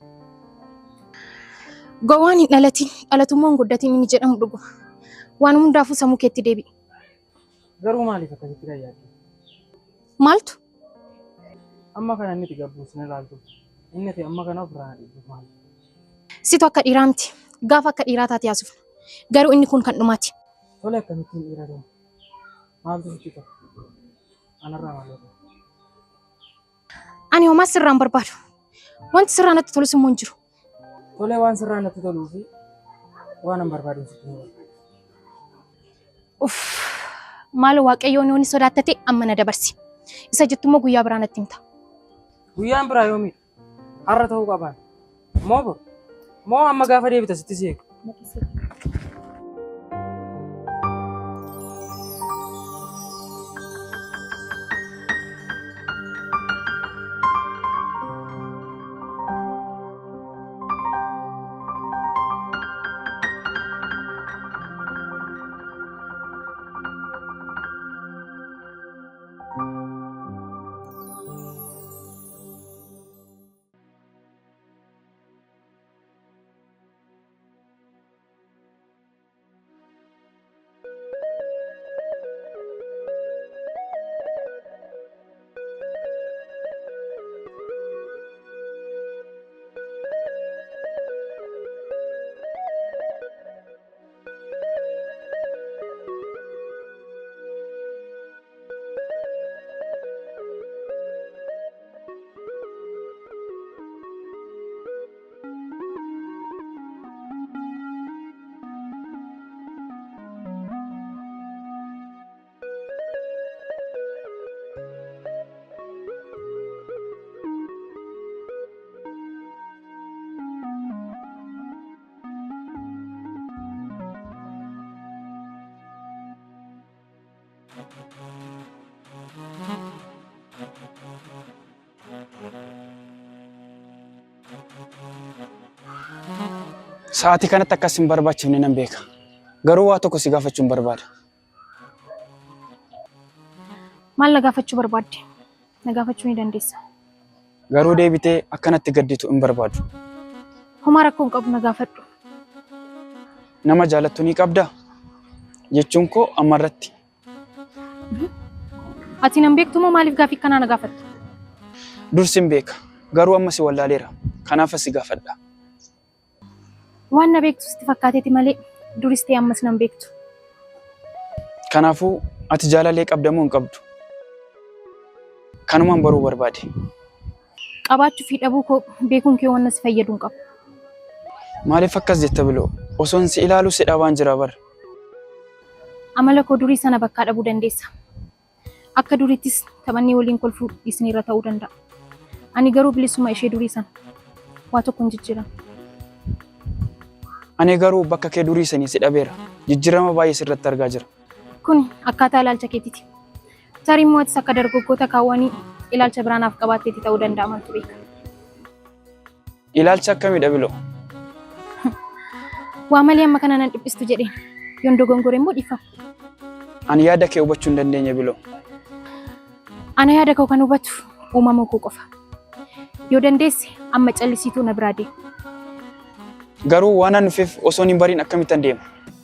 Gowwaan hin dhalatiin dhalatummoo hin guddatiin inni jedhamu dhuguma. Waan hundaafuu sammuu keetti deebi'i. Garuu maaliif akkasitti kan yaaddu? Maaltu? Amma kana inni itti gabbuus ni ilaaltu. Inni ati amma kana ofirraa dhiibbuu maali? Situ akka dhiiraa miti. Gaafa akka dhiiraa taate yaasufna. Garuu inni kun kan dhumaati. Tole akkamittiin dhiira deemu? Maaltu sitti ta'u? Anarraa maal ta'u? Ani homaa sirraan barbaadu. Wanti sirraa natti tolus immoo hin jiru. Tole waan sirraa natti toluu fi waan an barbaadu sitti hin barbaadu. Maal waaqayyoon yoon sodaattate amma na dabarsi. Isa jettummoo guyyaa biraa natti himta. Guyyaan biraa yoomidha? Har'a ta'uu qabaan. Moo boru? Moo amma gaafa deebita sitti si eegu? Sa'aatii kanatti akkas hin barbaachifne nan beeka. Garuu waa tokko si gaafachuun barbaada. Maal na gaafachuu barbaadde? Na gaafachuu ni dandeessa. Garuu deebitee akkanatti gadditu hin barbaadu. Homaa rakkoo hin qabu na gaafadhu. Nama jaalattu ni qabdaa? Jechuun koo ammarratti. Ati nan beektu moo maaliif gaaffii kanaa na gaafattu? Dursi hin beeka. Garuu amma si wallaaleera. Kanaaf si gaafadha. Waan na beektu sitti fakkaateeti malee duris ta'e ammas nan beektu. Kanaafuu ati jaalallee qabda moo hin qabdu? Kanumaan baruu barbaade. Qabaachuu fi dhabuu koo beekuun kee waan na si fayyadu hin qabu. Maaliif akkas jetta biloo? Osoon si ilaalu si dhabaan jira bara. Amala koo durii sana bakkaa dhabuu dandeessa. Akka duriittis taphannee waliin kolfuu dhiisneerra ta'uu danda'a. Ani garuu bilisummaa ishee durii sana waa tokko hin jijjiiran. Ani garuu bakka kee durii sanii si dhabeera. Jijjiirama baay'ee sirratti argaa jira. Kun akkaataa ilaalcha keetiiti. Tarii immoo atis akka dargaggoota kaawwanii ilaalcha biraanaaf qabaatteeti ta'uu danda'a maaltu beeka. Ilaalcha akkamiidha biloo? Waa malee amma kana nan dhiphistu jedheen yoon dogongore immoo dhiifama. Ani yaada kee hubachuu hin dandeenye biloo. Ana yaada koo kan hubatu uumama koo qofa. Yoo dandeesse amma callisiituu na biraa deemu. Garuu waan an dhufeef osoo hin bariin akkamittan deema?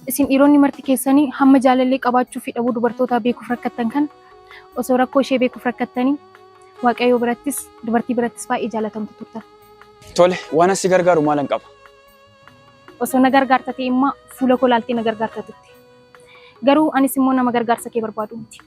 Isin dhiironni marti keessanii hamma jaalallee qabaachuu fi dhabuu dubartootaa beekuuf rakkattan kan osoo rakkoo ishee beekuuf rakkattanii waaqayyoo birattis dubartii birattis baay'ee jaalatamtu turtan. Tole, waan asi gargaaru maalan qaba? Osoo na gargaarta ta'e immoo fuula koo laaltee na gargaarta turte. Garuu anis immoo nama gargaarsa kee barbaadu miti.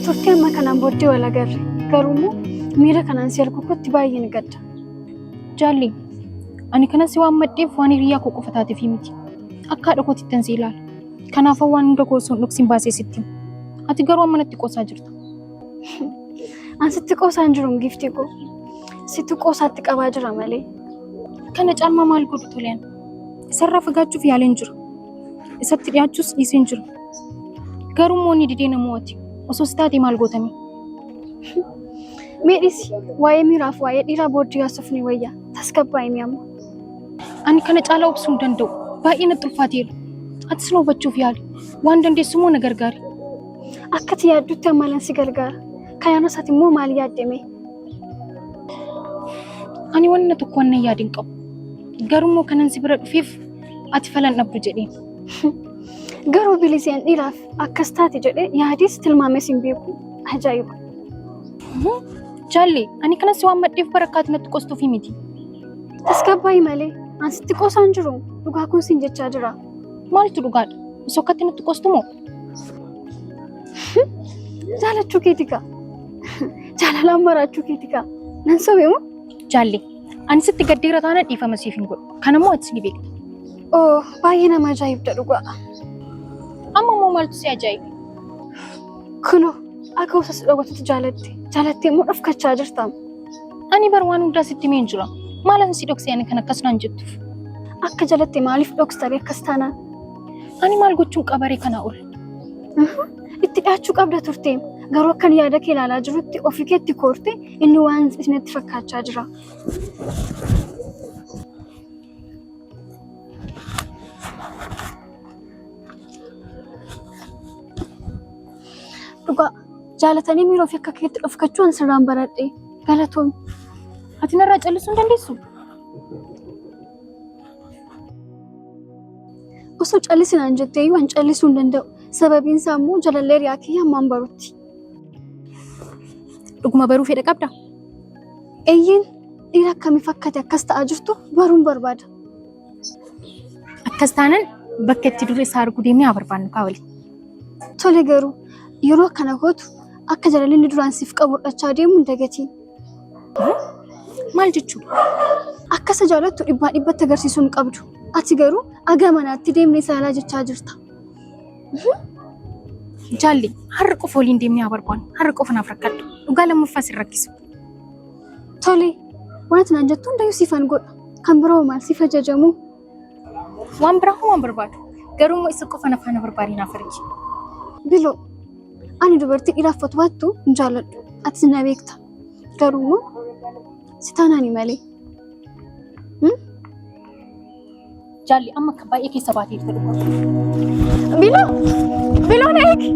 Turtii amma kanaan booddee wal agarre. Garuu miira kanaan si arguutti baay'ee ni gadda. Jaalli, ani kanas waan maddeef waan hiriyaa koo qofa taateef miti. Akka haadha kootiittan si ilaala. Kanaafuu waan hunda koo osoo hin dhoksin baasee sitti himu. Ati garuu amma natti qoosaa jirta. An sitti qoosaan jiru giftii koo. Sitti qoosaatti qabaa jira malee. Kana caalmaa maal godhu toleen? Isarraa fagaachuuf yaaleen jira. Isatti dhiyaachuus dhiiseen jira. Garuu moonni didee namooti. Osoo si taatee maal gootami? Meedhisi waa'ee miiraaf waa'ee dhiiraa booddee haasofni wayyaa tasgabbaa'ee mi'amma. Ani kana caalaa obsuu hin danda'u. Baay'ee natti ulfaateera. Atis na hubachuuf yaali. Waan dandeessu moo na gargaari? Akkati yaaddutti ammalan si gargaara. Kayaan isaati immoo maal yaaddame? Ani wanna tokko waan yaadin qabu. Garuu immoo kanan si bira dhufeef ati falan dhabdu jedheen. Garuu biliseen dhiiraaf akkas taate jedhee yaadis tilmaames hin beeku. Ajaa'iba. Jaalli, ani kanas waan maddeef barakkaati natti qostuuf miti. Tasgabbaa'ii malee an sitti qoosaan jiru dhugaa kun siin jechaa jira. Maaltu dhugaadha? Osoo akkatti natti qostu moo? Jaalachuu keetika. Jaalalaan maraachuu keetika. Nan sobee moo? Jaalli, ani sitti gaddeera taana dhiifama siif hin godhu. Kanammoo ati ni beekta. Oo, baay'ee nama ajaa'ibda dhugaa. Amma moo maaltu si ajaa'iba? Kunoo, akka osoo si dhowwatutti jaalatte. Jaalattee immoo dhofkachaa jirta. Ani bar waan hundaa sitti himeen jira. Maalan si dhoksee ani kan akkas naan jettuuf? Akka jaalatte maaliif dhokstare akkas taanaan? Ani maal gochuun qabaree kana ol? Itti dhiyaachuu qabda turte. Garuu akkan yaada kee ilaalaa jirutti ofii keetti koorte inni waan isinitti fakkaachaa jira. Dhugaa jaalatanii miira ofii akka keetti dhofkachuun sirraan baradhee galatoom. Ati narraa callisuu hin dandeessu? Osoo callisinaan jettee waan callisuu hin danda'u. Sababiin isaa immoo jaalallee riyaa kiyya ammaan barutti. Dhuguma baruu fedha qabda? Eeyyeen dhiira akkamii fakkaate akkas ta'aa jirtu baruun barbaada. Akkas taanaan bakka itti dura isaa arguu deemnee haa barbaannu kaawali. Tole garuu yeroo akkana gootu akka jaalalli duraan siif qabu dhachaa deemu hin dagatiin. Maal jechuudha? Akka isa jaalattu dhibbatti agarsiisuu hin qabdu. Ati garuu aga manaatti deemnee saalaa jechaa jirta. Jaalli har'a qofa waliin deemnee haa barbaannu. Har'a qofa naaf rakkadhu. Dhugaa lammaffaa si rakkisu. Tole, wanti naan jettu hundayyuu siifan godha. Kan biroo maal siif ajajamu? Waan biraa waan barbaadu. Garuu immoo isa qofa nafaana barbaadee naaf argi. Biloo, ani dubartii dhiiraaf fatwaattu hin jaalladhu. Ati na beekta. Garuu immoo si taanaani malee. Jaalli amma akka baay'ee keessa baatee itti dhufa. Biloo na eegi.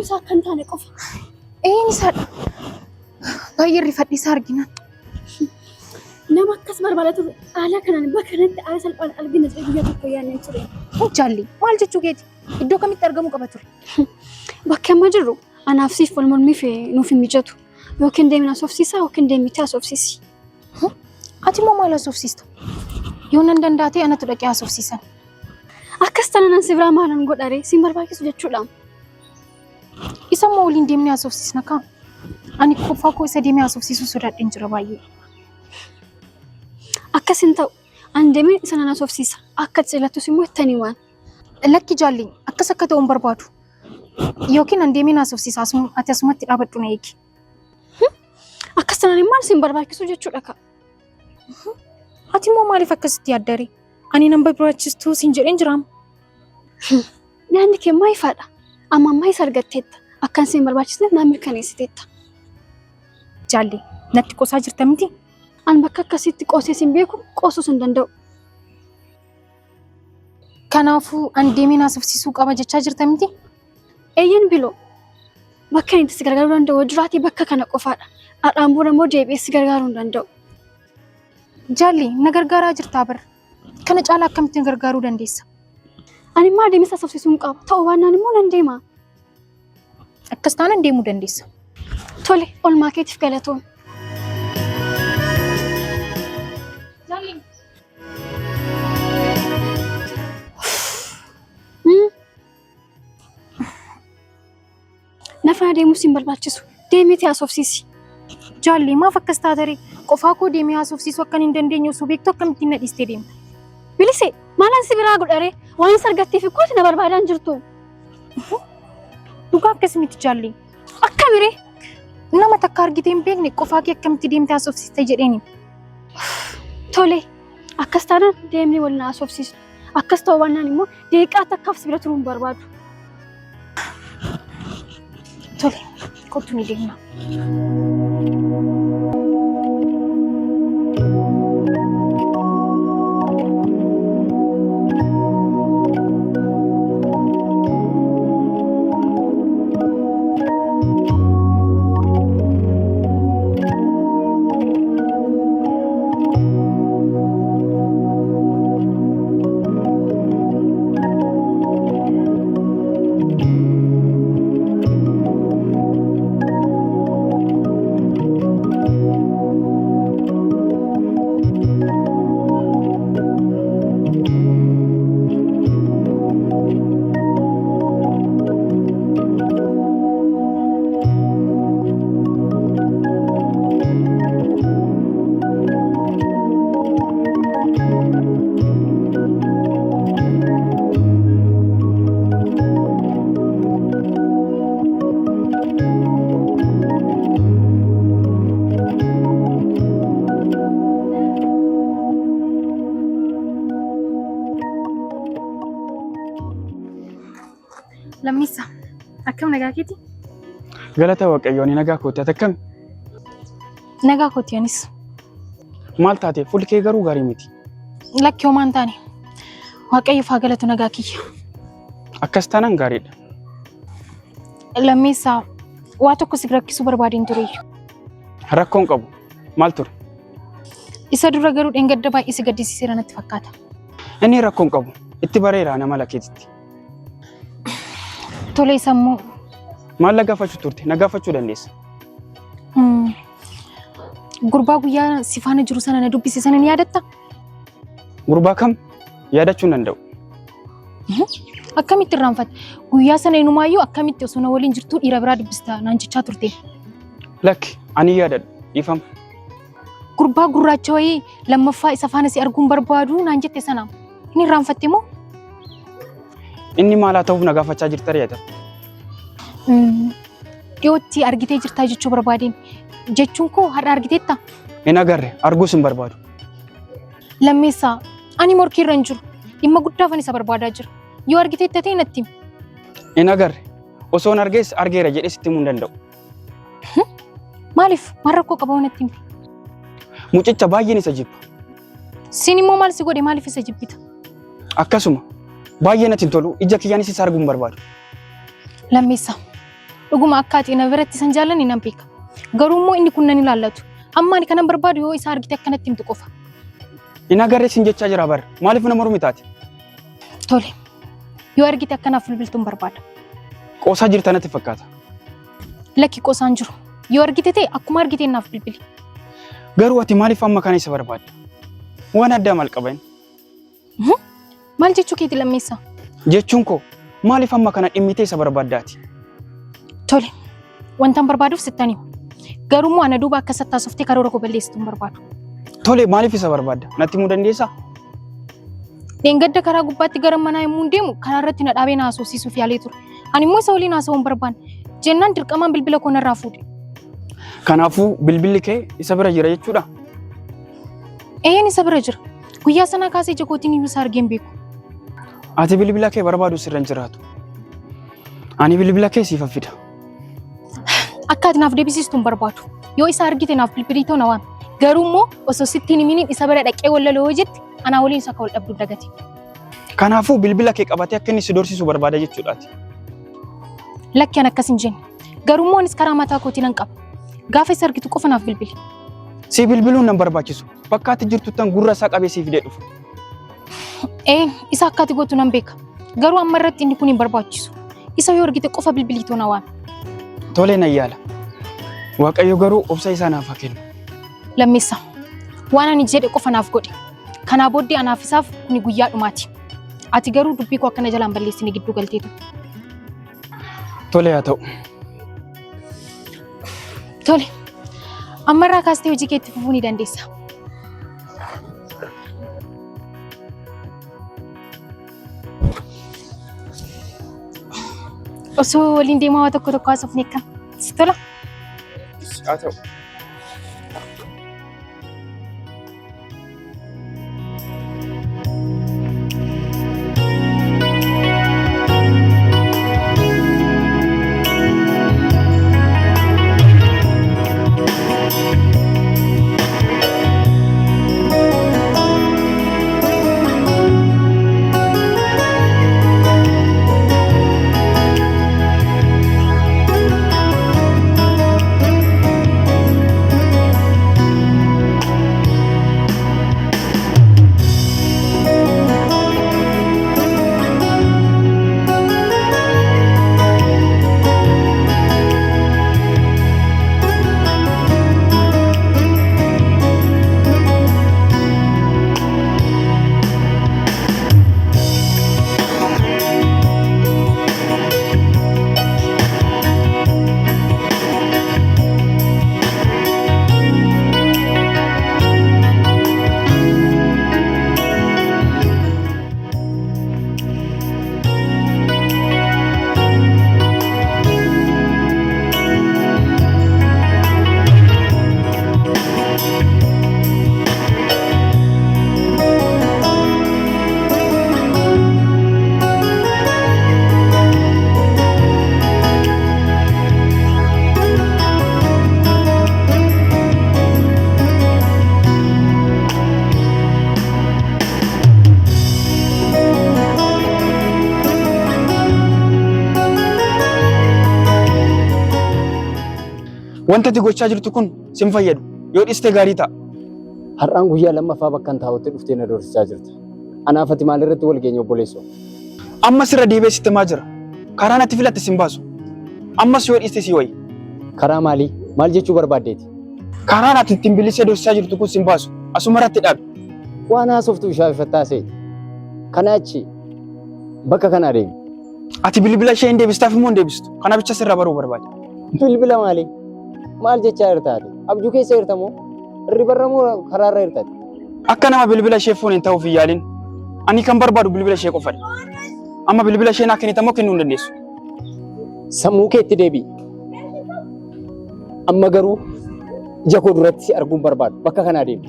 Isa kan taane qofa. Isaadha. Baay'ee rifadhiisaa argina. Nama akkas barbaadatu haala kanaan bakka kanatti haala salphaan argina biyya tokko yaadne ture. Jaalli maal jechuu keeti? Iddoo kamitti argamuu qaba ture? Bakka amma jirru anaaf siif wal mormiif nuuf hin mijatu. Yookiin deemnee asoofsiisa yookiin deemnee asoofsiisi. Ati immoo maal asoofsiista? Yoo nan dandaate anatu dhaqee asoofsiisan. Akkas taanaan si biraa maalan godhare siin barbaachisu jechuudha. Isa immoo waliin deemnee asoofsiisna kaa. Ani qofaa koo isa deemee asoofsiisuu sodaadheen jira baay'ee. Akkasin ta'u ani deemee isa nan asoofsiisa. Akka cilattus immoo ittanii waan. Lakki jaalli akkas akka ta'u hin barbaadu. Yookiin an deemee asoofsiisa ati asumatti dhaabadhu na eegi. Akkas taanaan maal siin barbaachisu jechuudha kaa. Ati immoo maaliif akkasitti yaaddare? Ani nan barbaachistu siin jedheen jiraam. Yaadni kee maa ifaadha? Amma ammaa isa argatteetta. Akkan siin barbaachisneef naa mirkaneessiteetta. Jaalli natti qoosaa jirta miti? An bakka akkasitti qoosee siin beeku qoosuus hin danda'u. Kanaafuu an deemee asoofsiisuu qaba jechaa jirta miti? Eeyyin Biloo. Bakka inni si gargaaruu danda'u duraatii bakka kana qofaadha. Haadhaan booda immoo deebi'ee si gargaaruu hin danda'u. Jaalli na gargaaraa jirtaa bara. Kana caalaa akkamittiin gargaaruu dandeessa? Ani maa deemee asoofsiisuun qaba. Ta'uu baannaan immoo nan deema. Akkas taanaan deemuu dandeessa. Tole, olmaa keetiif galatoom. Jaalli. Nafa deemuu siin barbaachisu. Deemee asoofsiisi. Jaalli maaf akkas taatare? Qofaa koo deemee asoofsiisuu akka hin dandeenye osoo beektu akkamittiin na dhiistee deemta? Bilisee, maalaan si biraa godhare? Waan isa argatteef kooti na barbaadaan jirtu. Dhugaa akkasumatti jaalli. Akkamiree? Nama takka argitee hin beekne qofaa kee akkamitti deemtee asoofsiiste jedheeni. Tole, akkas taanaan deemnee wal na asoofsiisnu. Akkas ta'uu baannaan immoo deeqaa takkaaf si bira turuu hin barbaadu. Tole, kottu ni deemna. Lammisaa akkam nagaa keeti? Galata Waaqayyoon nagaa kootti akkami? Nagaa kooti anis. Maal taate fuulli kee garuu gaarii miti. Lakkii homaan taane. Waaqayyo faa galatu nagaa kiyya. Akkas taanaan gaariidha. Lammisaa waa tokko si rakkisuu barbaadeen tureeyyu. Rakkoon qabu. Maal ture? Isa dura garuu dheengadda baay'ee si gaddisiiseera natti fakkaata. Inni rakkoon qabu. Itti bareeraa nama lakkeetitti. Tole sammuu. Maal lagaafachuu turte? Nagaafachuu dandeessa. Gurbaa guyyaa si faana jiru sana na dubbisiisan ni yaadatta? Gurbaa kam? Yaadachuu hin danda'u. Akkamitti irraanfatta? Guyyaa sana inumaayyuu akkamitti osoo na waliin jirtuu dhiira biraa dubbista naan jechaa turte. Lakki ani yaadadhu dhiifama. Gurbaa gurraacha wayii lammaffaa isa faana si arguun barbaadu naan jette sana ni irraanfatte moo? Inni maalaa ta'uuf nagaafachaa jirta reeta? Dhiyootti argitee jirtaa jechuu barbaadeen. Jechuun koo har'a argiteetta? Hin agarre arguus hin barbaadu. Lammeessaa ani morkii irra hin jiru. Dhimma guddaafan isa barbaadaa jira. Yoo argiteetta ta'e natti himi. Hin agarre osoon argees argeera jedhee sitti himuu hin danda'u. Maaliif maal rakkoo qaba natti himi? Mucicha baay'een isa jibba. Siin immoo maal si godhe maaliif isa jibbita? Akkasuma baay'ee natti hin tolu ija kiyyaanis isa arguu hin barbaadu. Lammeessaa dhuguma akka ati na biratti san jaallanni nan beeka. Garuu immoo inni kun nan ilaallatu. Amma ani kanan barbaadu yoo isa argite akkanatti himtu qofa. Hin agarre sin jechaa jira bara. Maaliif nama mormi taate? Tole. Yoo argite akkanaaf bilbiltuun barbaada. Qoosaa jirta natti fakkaata. Lakki qoosaan jiru. Yoo argite ta'e akkuma argite naaf bilbili. Garuu ati maaliif amma kana isa barbaadda? Waan addaa maal qaban? Maal jechuu keeti Lammeessaa? Jechuun koo maaliif amma kana dhimmitee isa barbaaddaati? Tole. Wantan barbaaduuf sittan himu. Garuu immoo ana duuba akka sattaasoftee karoora koo balleessituun barbaadu. Tole maaliif isa barbaadda? Natti himuu dandeessaa? Dheengadda karaa gubbaatti gara manaa yommuu deemu karaa irratti na dhaabee na haasofsiisuuf yaalee ture. Ani immoo isa waliin haasa'uu hin barbaanne. Jennaan dirqamaan bilbila koo narraa fuudhe. Kanaafuu bilbilli kee isa bira jira jechuudha? Eeyyeen isa bira jira. Guyyaa sanaa kaasee ija kootiin iyyuu isa argeen beeku. Ati bilbila kee barbaadu sirra hin jiraatu. Ani bilbila kee siif fida. Akka ati naaf deebisiistu hin barbaadu. Yoo isa argite naaf bilbilii ta'u na waami. Garuu immoo osoo sitti hin himiniin isa bira dhaqee wallaloo yoo jette anaa waliin isa akka wal dhabdu dagate. Kanaafuu bilbila kee qabatee akka inni si dorsiisu barbaada jechuudhaati. Lakki an akkas hin jenne. Garuu immoo anis karaa mataa kootii nan qaba. Gaafa isa argitu qofa naaf bilbili. Si bilbiluun nan barbaachisu. Bakka ati jirtu tan gurra isaa qabee siif fidee dhufu. Isa akka ati gootu nan beeka. Garuu amma irratti inni kun hin barbaachisu. Isa yoo argite qofa bilbilii ta'u na waami. Tole nan yaala. Waaqayyo garuu obsa isaa naaf haa kennu. Lammeessaa waan ani jedhe qofa naaf godhi. Kanaa booddee anaaf isaaf kuni guyyaa dhumaati. Ati garuu dubbii koo akkana jalaan balleessine gidduu galteetu. Tole haa ta'u. Tole. Amma irraa kaastee hojii keetti fufuu ni dandeessa. Osoo waliin deemaa waa tokko haasofne akkam si tola? Haa ta'u. Wanta ati gochaa jirtu kun sin fayyadu. Yoo dhiste gaarii ta'a. Har'aan guyyaa lammaffaa bakka taa'utti dhuftee na doorsisaa jirta. Anaaf ati maalirratti wal geenya obboleessoo? Ammas irra deebee sitti maa jira? Karaa natti filatte sin baasu. Ammas yoo dhiste si wayi. Karaa maalii? Maal jechuu barbaaddeeti? Karaa natti ittiin bilisee doorsisaa jirtu kun sin baasu. Asuma irratti dhaabi. Waan haasoftu ishaafifattaa seeti. Kana achi bakka kanaa deemi. Ati bilbila ishee hin deebistaaf immoo hin deebistu. Kana bicha sirraa baruu barbaade. Bilbila maalii? Maal jechaa jirtaati? Abjuu keessa jirtamoo? Ribarramoo karaarra jirtaati? Akka nama bilbila ishee foon hin ta'uuf hin yaalin. Ani kan barbaadu bilbila ishee qofadha. Amma bilbila ishee naa kennitamoo kennuu hin dandeessu. Sammuu keetti deebi'i. Amma garuu ija koo duratti si arguun barbaadu. Bakka kanaa deemi.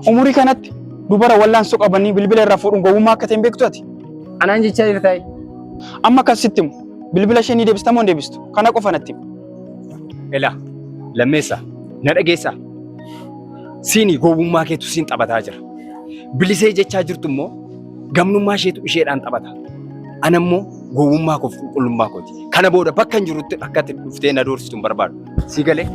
Umurii kanatti dubara wallaansoo qabanii bilbila irraa fuudhuun gowwummaa akka ta'e hin beektu ati. Anaan jechaa jirtaayi. Amma kan sitti himu bilbila ishee ni deebistamoo hin deebistu? Kana qofa natti himu. Ela lammeessa na dhageessaa. Siini gowwummaa keetu siin taphataa jira. Bilisee jechaa jirtu immoo gamnummaa isheetu isheedhaan taphata. Ana immoo gowwummaa koof qulqullummaa kooti. Kana booda bakka hin jirutti akka itti dhuftee na doorsitu hin barbaadu. Si galee?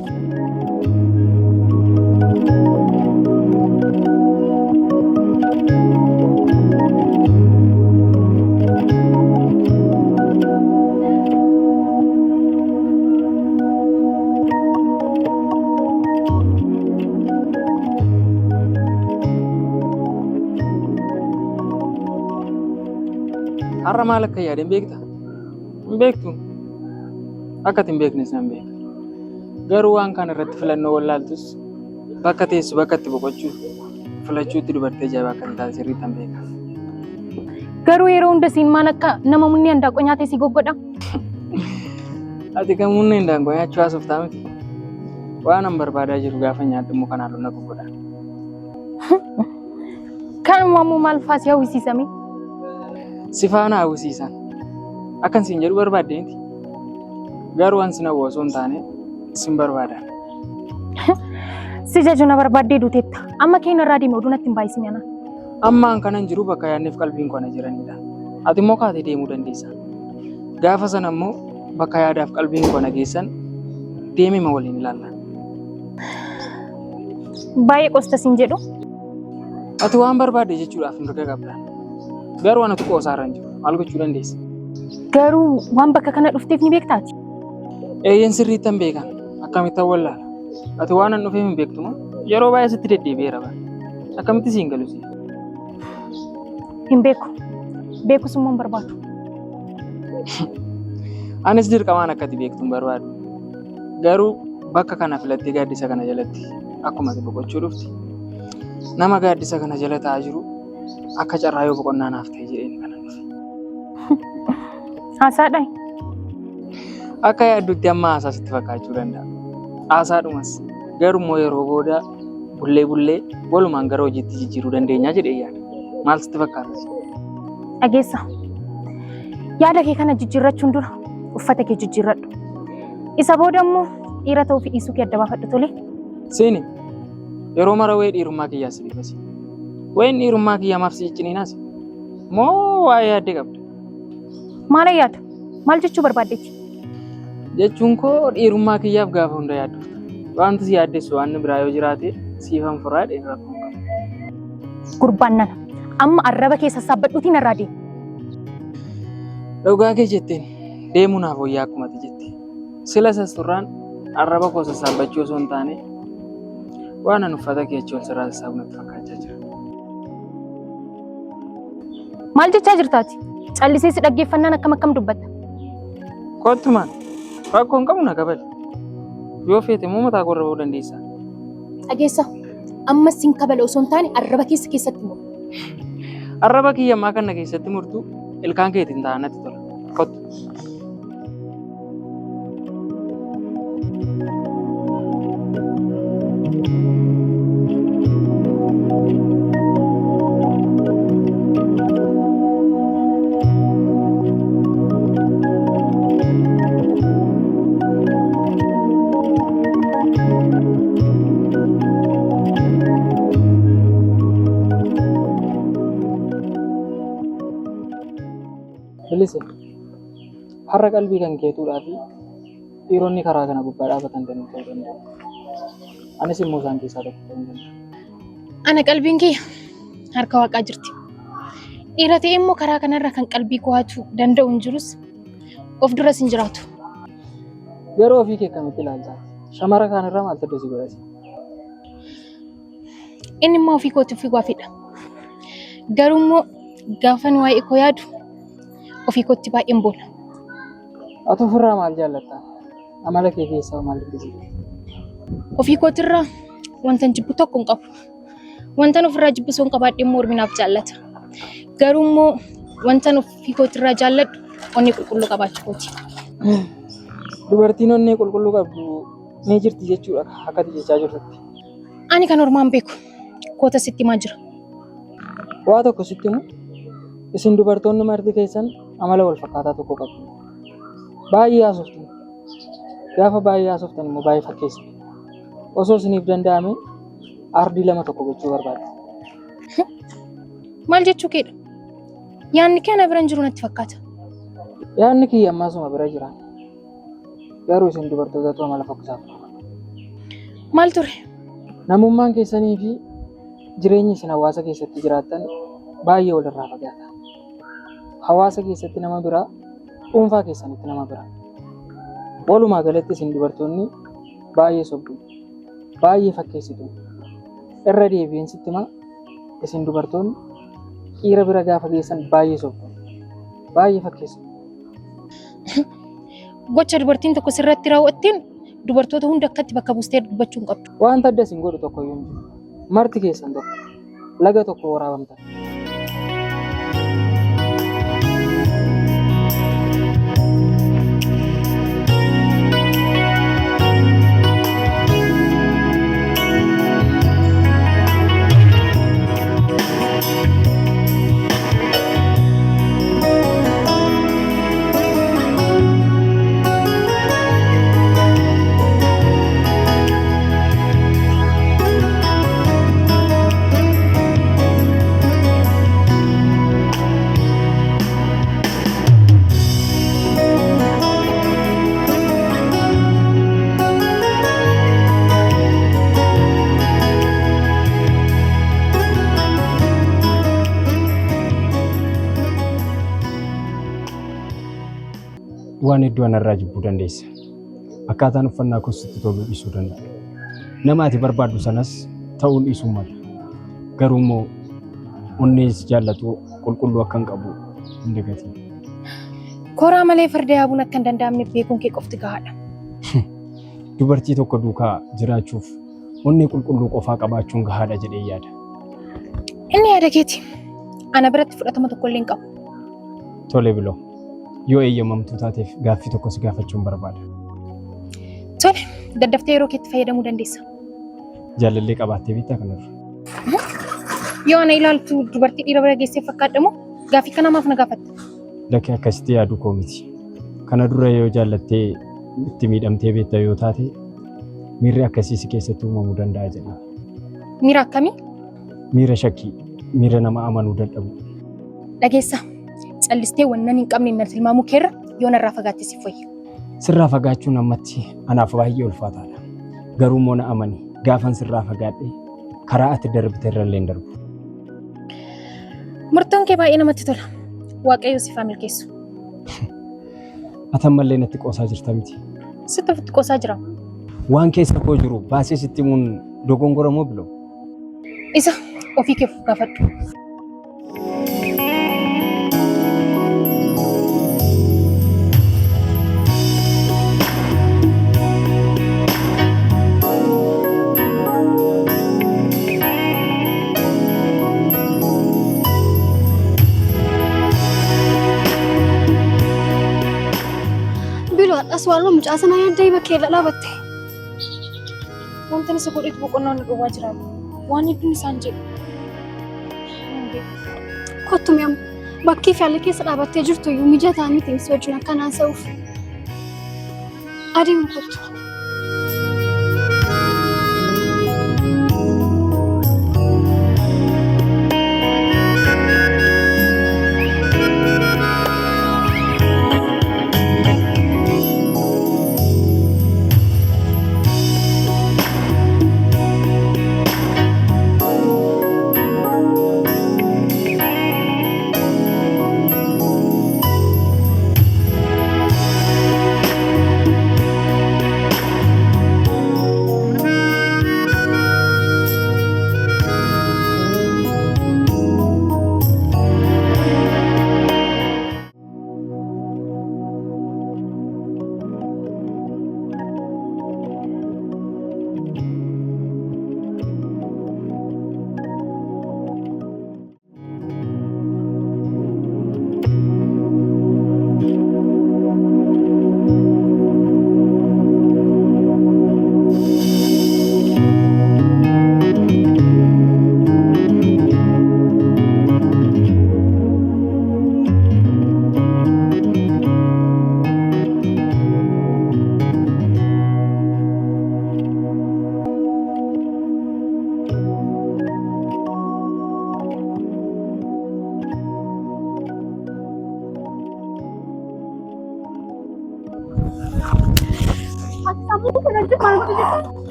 Har'a maal akka yaadeen beekta? Hin beektu. Akka ati hin beeknes nan beeka. Garuu waan kana irratti filannoo wallaaltus bakka teessu bakka itti boqochuu filachuutti dubartee jaabaa kan taate sirriitti hin beeka. Garuu yeroo hunda siin maan akka nama munni handaaqoo nyaatee si goggodha? Ati kan munni handaaqoo nyaachuu haasoftaa miti. Waan an barbaadaa jiru gaafa nyaadhu immoo kanaan lonna goggodha. Kanuma ammoo maal faasii hawwisiisame? Si faana hawwisiisan. Akkan siin jedhu barbaaddeeti. Garuu waan sin hawwu osoo hin taane sin barbaadan. Si jaju na barbaaddee duuteetta. Amma keenya irraa deemee oduu natti hin baay'isin ana. Amma an kanan jiru bakka yaadneef qalbiin kona jiranidha. Ati immoo kaatee deemuu dandeessa. Gaafa sana immoo bakka yaadaaf qalbiin kona geessan deemee ma waliin ilaalla. Baay'ee qosta siin jedhu. Ati waan barbaadde jechuudhaaf mirga qabda. Garuu waan ati qoosaarra hin jiru. Maal gochuu dandeessa? Garuu waan bakka kana dhufteef ni beektaati. Eeyyen sirriitti hin beekan. Akkamitti wallaala? Ati waan an dhufeef hin beektu moo? Yeroo baay'ee sitti deddeebi'eera bara. Akkamitti siin galu si? Hin beeku. Beekus immoo hin barbaadu. Anis dirqamaan akka ati beektu hin barbaadu. Garuu bakka kana filattee gaaddisa kana jalatti akkuma ati boqochuu dhufti. Nama gaaddisa kana jala taa'aa jiru akka carraa yoo boqonnaa naaf ta'e jedheen kana dhufe. Haasaadha. Akka yaaddutti amma haasaa sitti fakkaachuu danda'a. Haasaadhumas garuu immoo yeroo booda bullee walumaan gara hojiitti jijjiiruu dandeenyaa jedhee yaada. Maal sitti fakkaata? Dhageessa. Yaada kee kana jijjiirrachuun dura uffata kee jijjiirradhu. Isa booda immoo dhiira ta'uu fi dhiisuu kee adda baafadhu tole. Siini yeroo mara wayii dhiirummaa kiyyaa si dhibasi. Wayiin dhiirummaa kiyyaa maaf si cicciniinaas? Moo waa'ee yaaddee qabda? Maal yaada? Maal jechuu barbaaddeeti? Jechuun koo dhiirummaa kiyyaaf gaafa hunda yaadduuf. Wanti si yaaddessu waan biraa yoo jiraate siifan furaa dheeraa rakkoon qaba. Gurbaan nana amma arraba kee sassaabbadhuutiin irraa deemu. Dhugaa kee jetteen deemuu naaf wayyaa akkuma ati jette. Sila sasturraan arraba koo sassaabbachuu osoo hin taane waan an uffata kee achi ol sirraa sassaabu natti fakkaachaa jira. Maal jechaa jirtaati? Callisee si dhaggeeffannaan akkam dubbatta? Kottumaan rakkoon qabu na qabali. Yoo feete immoo mataa koo irra bahuu dandeessa. Dhageessa. Ammas siin kabala osoo hin taane arraba keessatti muru. Arraba kiyya ammaa kana keessatti murtu ilkaan keetiin ta'a natti tola. Kottu. Bilise har'a qalbii kan keetuudhaa fi dhiironni karaa kana gubbaa dhaabatan danuu ta'uu danda'u. Anis immoo isaan keessaa tokko ta'uu danda'u. Ana qalbiin kiyya harka waaqaa jirti. Dhiira ta'e immoo karaa kanarra kan qalbii qo'achuu danda'u hin jirus of duras hin jiraatu. Yeroo ofii kee akkamitti ilaaltaa? Shamara kaanirraa maaltu adda si godhate? Inni immoo ofii kootii ofii gaafiidha. Garuu immoo gaafan waa'ee koo yaadu ofii kootti baay'een boolla. Ati ofirraa maal jaallattaa? Amala kee keessaa maal dubbisiisa? Ofii kootirraa wanta jibbu tokko hin qabu. Wanta ofirraa jibbisuu hin qabaadhe immoo orminaaf jaallata. Garuu immoo wanta ofii kootirraa jaalladhu onnee qulqulluu qabaachuu kooti. Dubartiin onnee qulqulluu qabdu ni jirti jechuudha akkati jechaa jirtutti. Ani kan ormaan beeku koota sitti himaa jira. Waa tokko sitti himu isin dubartoonni marti keessan amala wal fakkaataa tokko qabdu. Baay'ee haasoftu. Gaafa baay'ee haasoftan immoo baay'ee fakkeessitu. Osoo isiniif danda'ame ardii lama tokko gochuu barbaada. Maal jechuu keedha? Yaanni kee ana bira hin jiru natti fakkaata. Yaanni kiyya ammaasuma bira jira. Garuu isin dubartootatu amala fokkisaaf. Maal ture? Namummaan keessanii fi jireenyi isin hawaasa keessatti jiraattan baay'ee walirraa fagaata. Hawaasa keessatti nama biraa, dhuunfaa keessanitti nama biraa. Walumaa galatti isin dubartoonni baay'ee sobdu, baay'ee fakkeessitu. Irra deebiin sitti himaa isin dubartoonni dhiira bira gaafa geessan baay'ee sobdu, baay'ee fakkeessitu. Gocha dubartiin tokko sirratti raawwatteen dubartoota hunda akkatti bakka buustee dubbachuu hin qabdu. Wanta adda isin godhu tokko iyyuu hin jiru. Marti keessan tokko laga tokko waraabamtan. Waan hedduu anarraa jibbuu dandeessa. Akkaataan uffannaa koo sitti toluu dhiisuu danda'a. Nama ati barbaaddu sanas ta'uun dhiisuu mala. Garuu immoo onnees jaallatu qulqulluu akka hin qabu hin dagatiin. Koraa malee farda yaabuun akka hin danda'amne beekuun kee qofti gahaadha. Dubartii tokko duukaa jiraachuuf onnee qulqulluu qofaa qabaachuun gahaadha jedhee yaada. Inni yaada keeti. Ana biratti fudhatama tokko illee hin qabu. Tole biloo. Yoo eeyyamamtuu taateef gaaffii tokko si gaafachuun barbaada. Tole, daddaftee yeroo keetti fayyadamuu dandeessa. Jaalallee qabaattee bitaa kanarra. Yoo ana ilaaltu dubartii dhiira bira geessee fakkaadhamu gaaffii kanamaaf na gaafatta. Lakkee akkasitti yaaduu koo miti. Kana dura yoo jaallattee itti miidhamtee beektaa yoo taate miirri akkasii si keessatti uumamuu danda'a jedha. Miira akkamii? Miira shakkii, miira nama amanuu dadhabu. Dhageessa. Callistee wannan hin qabne na tilmaamuu keerra yoo narraa fagaatte si fayya. Sirraa fagaachuun ammatti anaaf baay'ee ulfaataadha. Garuu immoo na amani gaafan sirraa fagaadhee karaa ati darbite irra illee hin darbu. Murtoon kee baay'ee namatti tola. Waaqayyo siif haa milkeessu. Ati ammallee natti qoosaa jirta miti. Sitti ofitti qoosaa jira. Waan keessa koo jiru baasee sitti himuun dogongora moo biloo? Isa ofii kee gaafadhu. Aswaaluma mucaa sana yaadda bakkee dhaabatte. Wanti isa godhetu boqonnaan dhowwaa jira. Waan hedduun isaan jedhu. Kottu mi'amu bakkee fi haalli keessa dhaabattee jirtu iyyuu mijataa miti si wajjin akkanaan sa'uuf. Adeemu kottu.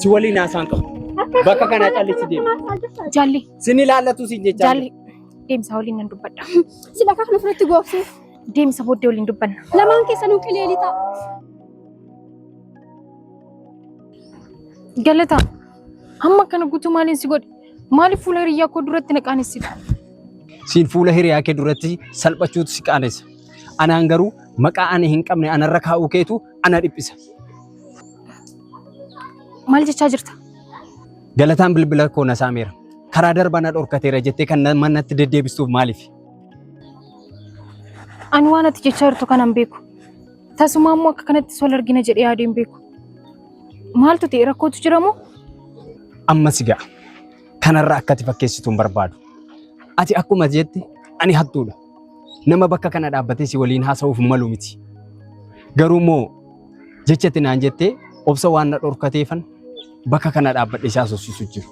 Si waliin haasaan qabu. Bakka kanaa callisti deema. Jaalli. Sin ilaallatu sin jecha. Jaalli. Deemsa waliin nan dubbadha. Sila akka kana fudhatti goofsee. Deemsa booddee waliin dubbanna. Lamaan keessanuu qileeli ta'a. Galata. Amma kana guutuu maaliin si godhe? Maaliif fuula hiriyaa koo duratti na qaanessita? Siin fuula hiriyaa kee duratti salphachuutu si qaanessa. Anaan garuu maqaa ani hin qabne anarra kaa'uu keetu ana dhiphisa. Maal jechaa jirta? Galataan bilbila koo na saameera. Karaa darbaa na dhorkateera jettee kan manatti deddeebistuuf maaliif? Ani waan ati jechaa jirtu kanan beeku. Tasumaa immoo akka kanatti wal argina jedhee yaadeen beeku. Maaltu ta'e rakkootu jira moo? Ammas ga'a. Kanarraa akkati fakkeessitu hin barbaadu. Ati akkuma jette ani hattuudha. Nama bakka kana dhaabbatee si waliin haasa'uuf malu miti. Garuu immoo jechatti naan jettee obsa waan na dhorkateefan bakka kana dhaabbadhee isaa sossiisu jiru.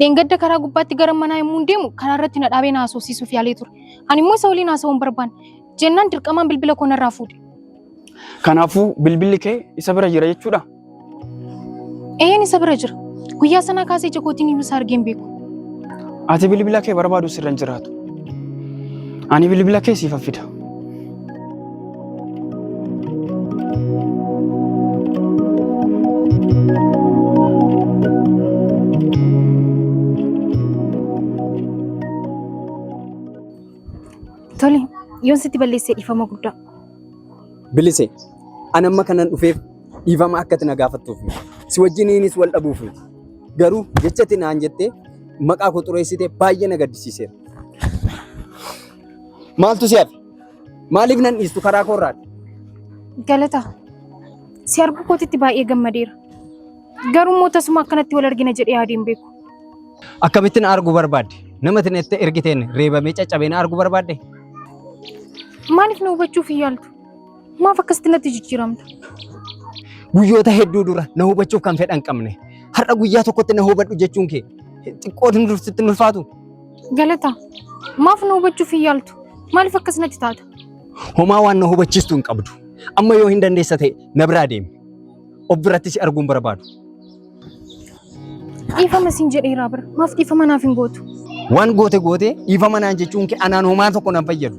Deengadda karaa gubbaatti gara manaa yommuu deemu karaa irratti na dhaabee na haasofsiisuuf yaalee ture. Ani immoo isa waliin haasa'uu hin barbaanne. Jennaan dirqamaan bilbila koo narraa fuudhe. Kanaafuu bilbilli kee isa bira jira jechuudha. Eeyyeen isa bira jira. Guyyaa sana kaasee jakootiin iyyuu isaa argeen beeku. Ati bilbila kee barbaadu sirra hin jiraatu. Ani bilbila kee siif fida. Tole, yoon sitti balleessee dhiifama guddaa. Bilisee, ani amma kanan dhufeef dhiifama akkati na gaafattuuf si wajjiniinis wal dhabuuf garuu jechatti naan jettee maqaa koo xureessitee baay'ee na gaddisiiseera. Maaltu si hafe? Maaliif nan dhiistu karaa koorraati? Galata, si arguu kootitti baay'ee gammadeera. Garuu immoo tasuma akkanatti wal argina jedhee yaadeen beeku. Akkamitti na arguu barbaadde? Nama itti ergiteen reebamee caccabee na arguu barbaadde? Maaliif na hubachuuf hin yaaltu? Maaf akkasitti natti jijjiiramta? Guyyoota hedduu dura na hubachuuf kan fedhan qabne. Har'a guyyaa tokkotti na hubadhu jechuun kee xiqqootiin dursitti ulfaatu. Galata, maaf na hubachuuf hin yaaltu? Maaliif akkas natti taata? Homaa waan na hubachiistu hin qabdu. Amma yoo hin dandeessa ta'e na biraa deemi. Of biratti si arguun barbaadu. Dhiifama siin jedheeraa bira. Maaf dhiifama naaf hin gootu? Waan goote dhiifama naan jechuun kee anaan homaa tokko nan fayyadu.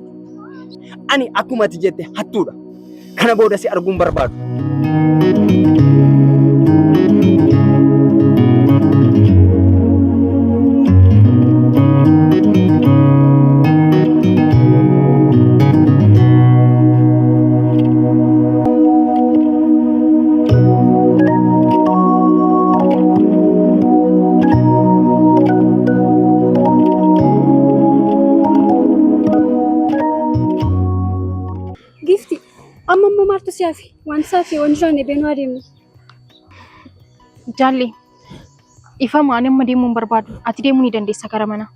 Ani akkuma ati jette hattuudha. Kana booda si arguun barbaadu. Siafi, waan saafi waan jiraan eebeenuu adeemu. Jaalli, ifama ani amma deemuu hin barbaadu. Ati deemuu ni dandeessa gara mana.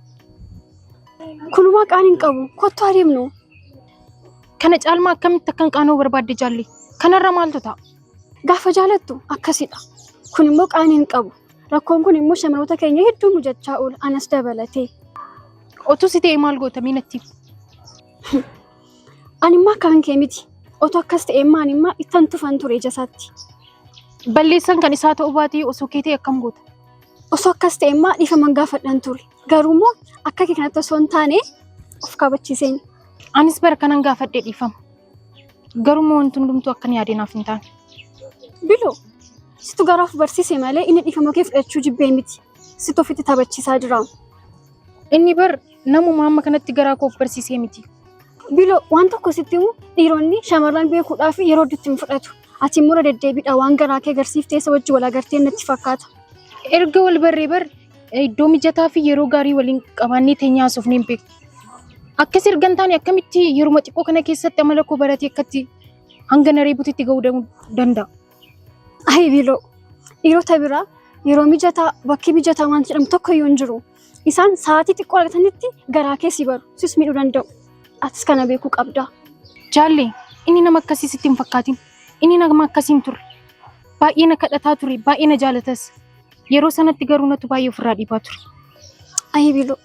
Kun waaqaan hin qabu. Kottu adeemnu. Kana caalmaa akkamitti akkan qaanoo barbaadde jaalli? Kanarra maaltu ta'a? Gaafa jaalattu akkasidha. Kun immoo qaanii hin qabu. Rakkoon kun immoo shamarroota keenya hedduu mujachaa oola. Anas dabalatee. Otuu si ta'e maal goota miinatti? Ani immoo akkaan kee miti. Otoo akkas ta'e maan immoo ittan tufan ture jasaatti. Balleessan kan isaa ta'uu baatee osoo keetee akkam goota? Osoo akkas ta'e immoo dhiifaman gaafadhan ture. Garuu immoo akka kee kanatti osoo hin taane of kabachiiseen. Anis bara kanan gaafadhee dhiifama. Garuu immoo wanti hundumtuu akkan yaadeenaaf hin taane. Biloo, situ garaaf barsiise malee inni dhiifama kee fudhachuu jibbee miti. Situ ofitti taphachiisaa jira. Inni bar namuma amma kanatti garaa koof barsiisee miti. Biloo, waan tokko sitti himu dhiironni shamarran beekuudhaaf yeroo itti hin fudhatu. Ati immoo deddeebiidha waan garaa kee agarsiiftee isa wajji wal agartee natti fakkaata. Erga wal barree bar iddoo mijataa fi yeroo gaarii waliin qabaannee teenyaa haasofnee hin beeku. Akkas ergan taane akkamitti yeruma xiqqoo kana keessatti amala koo baratee akkatti hanga naree butitti ga'uu danda'a. Ayi Biloo, dhiirota biraa yeroo mijataa bakki mijataa waan jedhamu tokko iyyuu hin jiru. Isaan sa'aatii xiqqoo argatanitti garaa kee si baru. Sis miidhuu danda'u. Atis kana beekuu qabda. Jaalli, inni nama akkasii sitti hin fakkaatin. Inni nama akkasii hin turre. Baay'ee na kadhataa ture, baay'ee na jaalatas. Yeroo sanatti garuu natu baay'ee ofirraa dhiibaa ture. Ayi Biloo,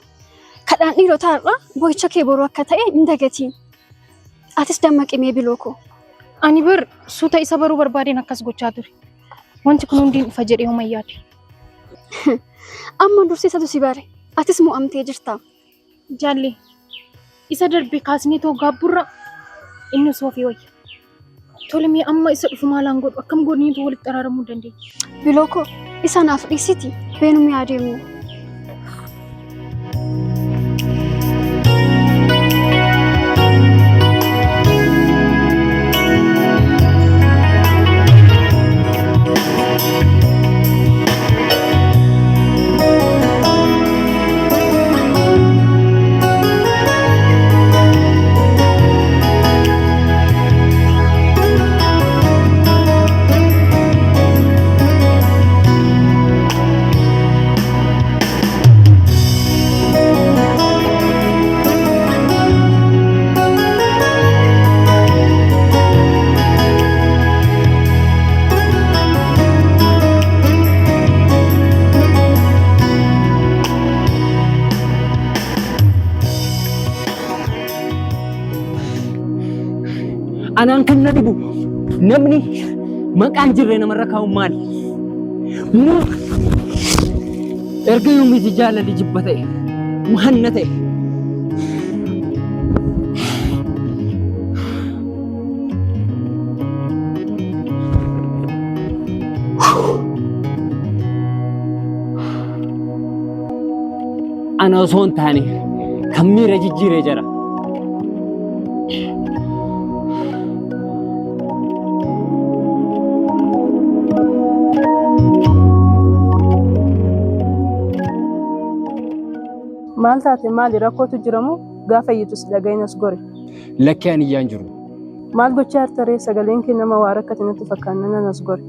kadhaan dhiirotaa irraa boo'icha kee boruu akka ta'e hin dagatiin. Atis dammaqimee Biloo koo. Ani bar suuta isa baruu barbaadeen akkas gochaa ture. Wanti kun hundiin dhufa jedhee homaa yaade. Amma dursiisatu si bare. Atis mo'amtee jirta. Jaallee isa darbee kaasnee too gaabburra inni soofii wayya. Tole mee amma isa dhufu maalaan godhu akkam godhaniitu walitti araaramuu dandeenya. Bilooko isa naaf dhiisiti beenuu yaadeemu. Anaan kan na dhibu namni maqaan jirre namarra kaa'u maali? Erga yoomiiti jaalali jibba ta'e muhanna ta'e. Ana osoo hin taane kan miira jijjiiree jira. Maal taate maali rakkootu jiramu gaafa yituus dhageenyas gore. Lakkee ani iyyaan jiru. Maal gochaa hartaree sagaleen kee nama waa rakkate natti fakkaannan as gore.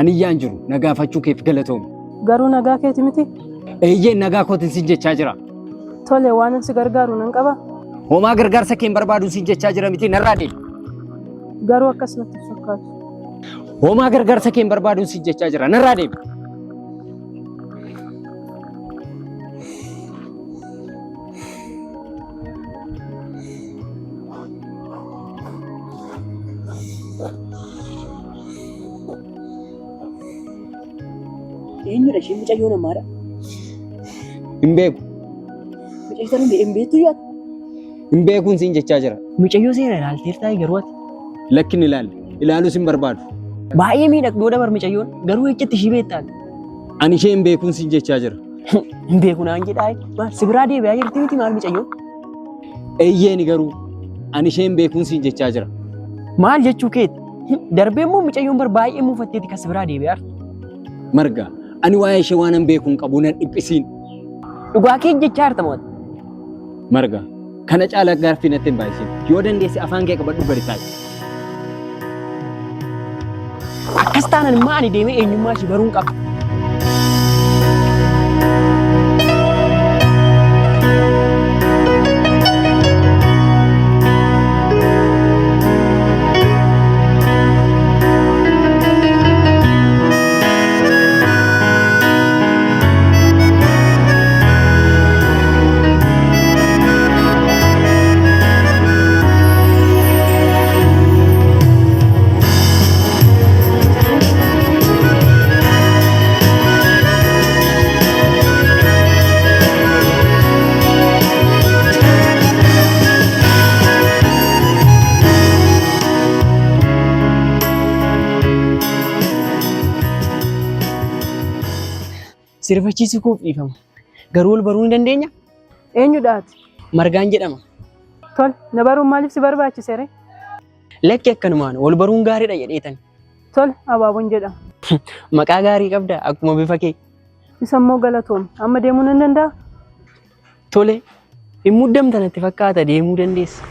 Ani iyyaan jiru nagaafachuu keef galatoomi. Garuu nagaa keeti miti? Eeyyee nagaa kootiin sin jechaa jira. Tole waan si gargaaru nan qaba. Homaa gargaarsa keen barbaadu sin jechaa jira miti narraa deemi. Garuu akkas natti fakkaatu. Homaa gargaarsa keen barbaadu sin jechaa jira narraa deemi. Eenyudha isheen mucayyoo namaadha. Hin beeku. Mucayyoo sana hin beektu yaad. Hin beekuun sin jechaa jira. Mucayyoo seena ilaalteertaa garuu ati. Lakkin ilaalle ilaaluu sin barbaadu. Baay'ee miidhagduu dabar mucayyoon garuu ejjetti ishii beektaan. Ani ishee hin beekuun sin jechaa jira. Hin beeku naan jedhaa maal si biraa deebi'aa jirti miti maal mucayyoon. Eeyyeeni garuu ani ishee hin beekuun sin jechaa jira. Maal jechuu keeti? Darbee immoo mucayyoon bar baay'ee muufatteeti kan si biraa deebi'aa jirti. Marga ani waa'ee ishee waan hin beekuun qabu nan dhiphisiin. Dhugaa kee jechaa jirta mo'ata. Marga kana caalaa gaaffii natti hin baay'isin. Yoo dandeesse afaan kee qabadhu gadi taa'i. Akkas taanaan immoo ani deemee eenyummaa ishee baruun qaba. Sirbachiisuu koof dhiifama. Garuu ol baruu ni dandeenya? Eenyudhaati? Margaan jedhama. Tole na baruun maaliif si barbaachise ree? Lakki akkanumaan ol baruun gaariidha jedheetan. Tole abaaboon jedhama. Maqaa gaarii qabda akkuma bifa kee. Isa immoo galatoom amma deemuu nan danda'a? Tole hin muddamta natti fakkaata deemuu dandeessa.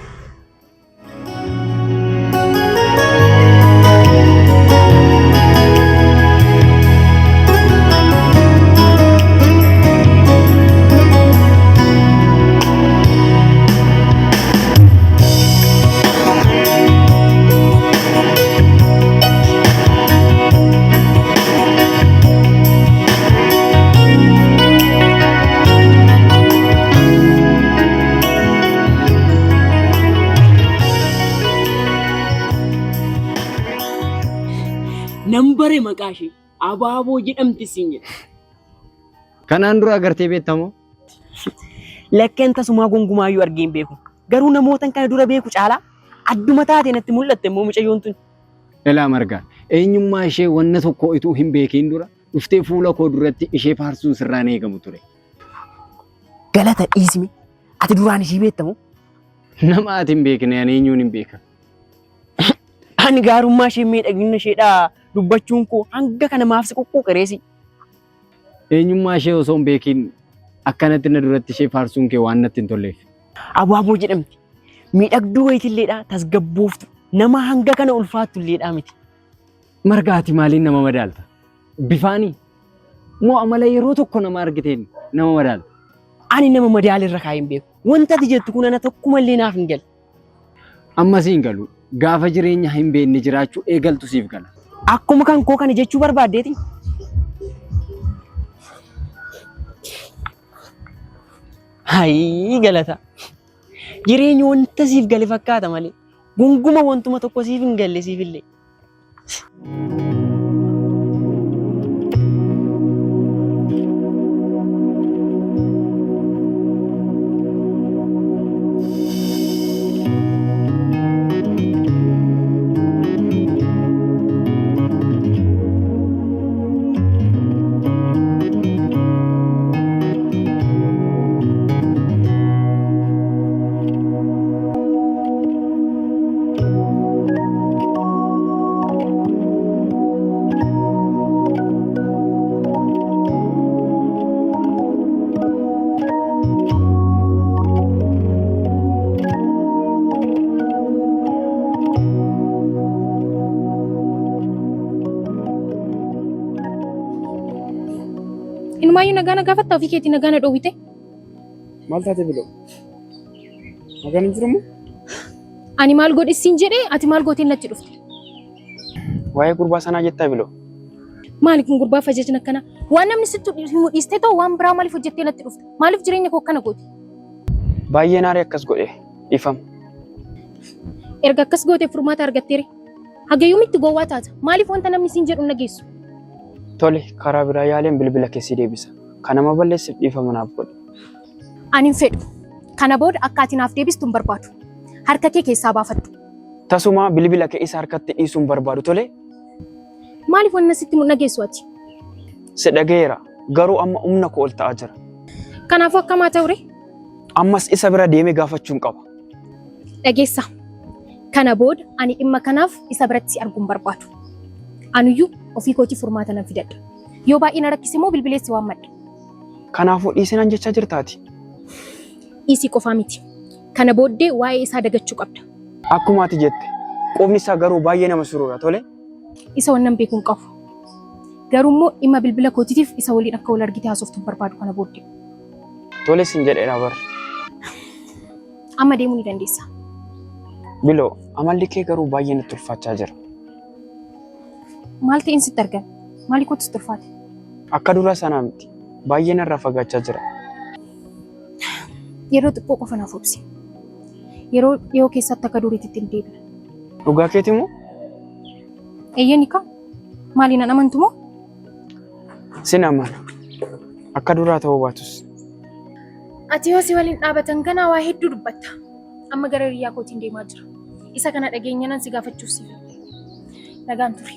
Baree maqaa ishee abaaboo jedhamti siin jedha. Kanaan dura agartee beektamoo? Lakkeen tasumaa gonkumaayyuu argee hin beeku. Garuu namootan kana dura beeku caalaa adduma taatee natti mul'atte immoo mucayyoon tun. Ilaa margaa eenyummaa ishee wanna tokko ituu hin beekiin dura dhuftee fuula koo duratti ishee faarsuun sirraan eegamu ture. Galata dhiismi ati duraan ishee beektamoo? Nama ati hin beekne ani eenyuun hin beeka. Ani gaarummaa ishee miidhagina isheedhaa dubbachuun koo hanga kana maaf si qoqqooqereesi. Eenyummaa ishee osoo hin beekiin akkanatti na duratti ishee faarsuun kee waan natti hin tolleef. Abaaboo jedhamti. Miidhagduu wayitilleedhaa tasgabbooftu. Nama hanga kana ulfaattu illeedhaa miti. Margaati maaliin nama madaalta? Bifaanii moo amala yeroo tokko nama argiteen nama madaalta? Ani nama madaalirra kaa'ee hin beeku. Wanta ati jettu kun ana tokkumallee naaf hin galu. Amma siin galu gaafa jireenya hin beekne jiraachuu eegaltu siif gala. Akkuma kan koo kana jechuu barbaaddeeti. Hayi galata. Jireenyi wanta siif gale fakkaata malee. Gunguma wantuma tokko siif hin galle siifillee. Inumayyuu nagaa gaafatta ofii keetii nagaa na dhoowwite. Maal taate Biloo? Nagaan hin jirumoo? Ani maal godhissiin jedhee ati maal gootiin natti dhufte? Waa'ee gurbaa sanaa jettaa Biloo? Maaliif kun gurbaa fayyajin akkana? Waan namni sitti himu dhiistee ta'u waan biraa maaliif hojjettee natti dhufte? Maaliif jireenya koo akkana gooti? Baay'ee naarii akkas godhe ifam. Erga akkas gootee furmaata argatteere. Hagayyuumitti gowwaa taata. Maaliif wanta namni siin jedhu nageessu? Tole karaa biraa yaaleen bilbila keessi deebisa. Kanama balleessiif dhiifama naaf godhe. Ani hin fedhu. Kana booda akka ati naaf deebistu hin barbaadu. Harka kee keessaa baafadhu. Tasuma bilbila kee isa harkatti dhiisuu hin barbaadu tole. Maaliif wanna sitti nageessu ati? Si dhagayeera garuu amma humna koo ol ta'aa jira. Kanaafuu akkamaa ta'ure? Ammas isa bira deemee gaafachuun qaba. Dhageessa. Kana booda ani dhimma kanaaf isa biratti si arguu hin barbaadu. Anuyyuu ofii kootii furmaata nan fidadha. Yoo baay'ee na rakkise immoo bilbileessi waan madda. Kanaafuu dhiisinaan jechaa jirtaati. Dhiisii qofaa miti. Kana booddee waa'ee isaa dagachuu qabda. Akkuma ati jette qubni isaa garuu baay'ee nama suruura tole. Isa wannan beekuun qabu. Garuu immoo dhimma bilbila kootiitiif isa waliin akka wal argite haasoftuu barbaadu kana booddee. Tole sin jedheera bar. Amma deemuu ni dandeessa. Biloo amalli kee garuu baay'ee natti ulfaachaa jira. Maal ta'in sitti argame? Maali kootis ulfaate? Akka dura sanaa miti. Baay'ee narraa fagaachaa jira. Yeroo xiqqoo qofa naaf obsi. Yeroo dhiyoo keessatti akka duriitti hin deebina. Dhugaa keeti moo? Eeyyanii kaa? Maaliin an amantu moo? Sin amana. Akka duraa ta'uu baatus. Ati yoo si waliin dhaabatan kanaa waa hedduu dubbatta. Amma gara hiriyaa kootiin deemaa jira. Isa kana dhageenya nan si gaafachuuf si. Nagaan ture.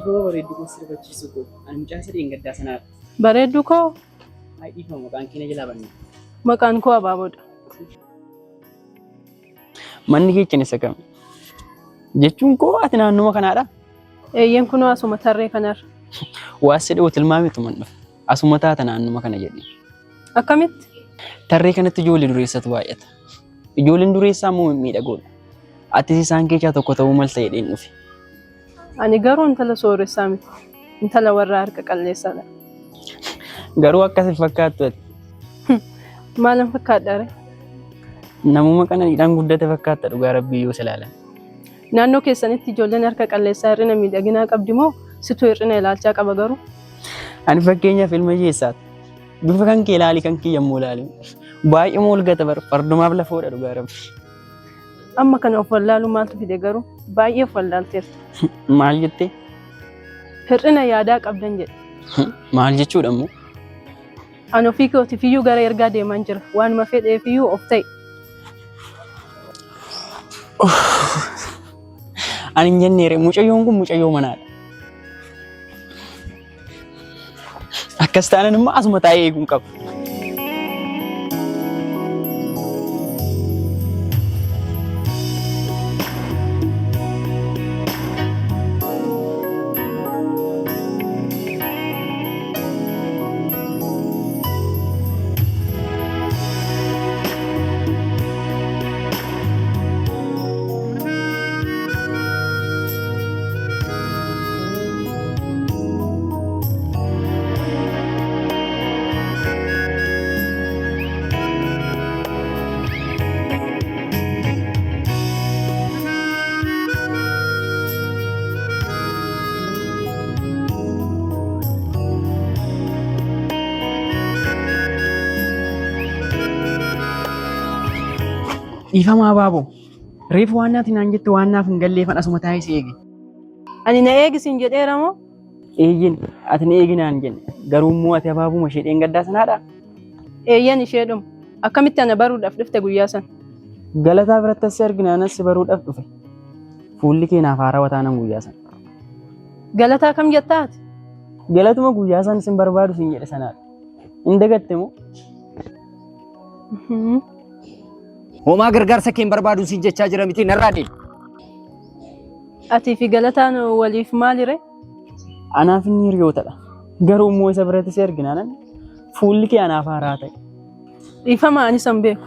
Dhiifama bareedduu kun sirbachiisu koo ani mucaa sadii hin gaddaa sanaadha. Bareedduu koo Haa dhiifama maqaan keenya jalaa banne. maqaan koo Abaaboodha. Manni keenya isa kam? Jechuun koo ati naannuma kanaadha? Eeyyeen kunoo asuma tarree kanarra. Waas jedhee tilmaametu man dhufe. Asuma taata naannuma kana jedhee. Akkamitti? Tarree kanatti ijoollee dureessatu baay'ata. Ijoolleen dureessaa immoo miidhagoodha. Atis isaan keessaa tokko ta'uu malta jedheen dhufe. Ani garuu intala sooressaa miti. Intala warra harka qalleessaadha. Garuu akkasii fakkaattu ati. Maalan fakkaadha ree? Namuma qananiidhaan guddate fakkaatta dhugaa rabbii yoo ilaalan. Naannoo keessanitti ijoolleen harka qalleessaa hir'ina miidhaginaa qabdi moo situ hir'ina ilaalchaa qaba garuu? Ani fakkeenyaaf ilma hiyyeessaati. Bifa kan kee ilaali kan kiyya immoo ilaali. Baay'ee mool gata fardumaaf lafoodha dhugaa rabbii. Amma kana of wallaaluu maaltu fide garuu baay'ee of wallaalteerta. Maal jettee? Hir'ina yaadaa qabdan jedhe. Maal jechuudha immoo? Ani ofii kootiifiyyuu gara ergaa deemaan jira. Waanuma fedheefiyyuu of ta'e. Ani hin jenneere mucayyoon kun mucayyoo manaadha. Akkas taanan immoo asuma taa'ee eeguun qaba. Dhiifama Abaaboo. Reefu waan naati naan jette waan naaf hin galleefan asuma taa'ee si eege. Ani na eegisiin jedheera moo? Eeyyin ati na eegi naan jenne. Garuu immoo ati Abaabuma ishee gaddaa sanaadha. Eeyyan isheedhuma. Akkamitti ana baruudhaaf dhufte guyyaa sana? Galataa biratti as arginaanas si baruudhaaf dhufe. Fuulli kee naaf haarawaa taanan guyyaa sana. Galataa kam jettaati? Galatuma guyyaa sana sin barbaadu sin jedhe sanaadha. Hin dagatte moo? Homaa gargaarsa kee hin barbaadu siin jechaa jira miti narraa deemi. Atii fi Galataan waliif maalire? Anaaf inni hiriyootadha. Garuu immoo isa biratti si arginaanan fuulli kee anaaf haaraa ta'e. Dhiifama ani san beeku.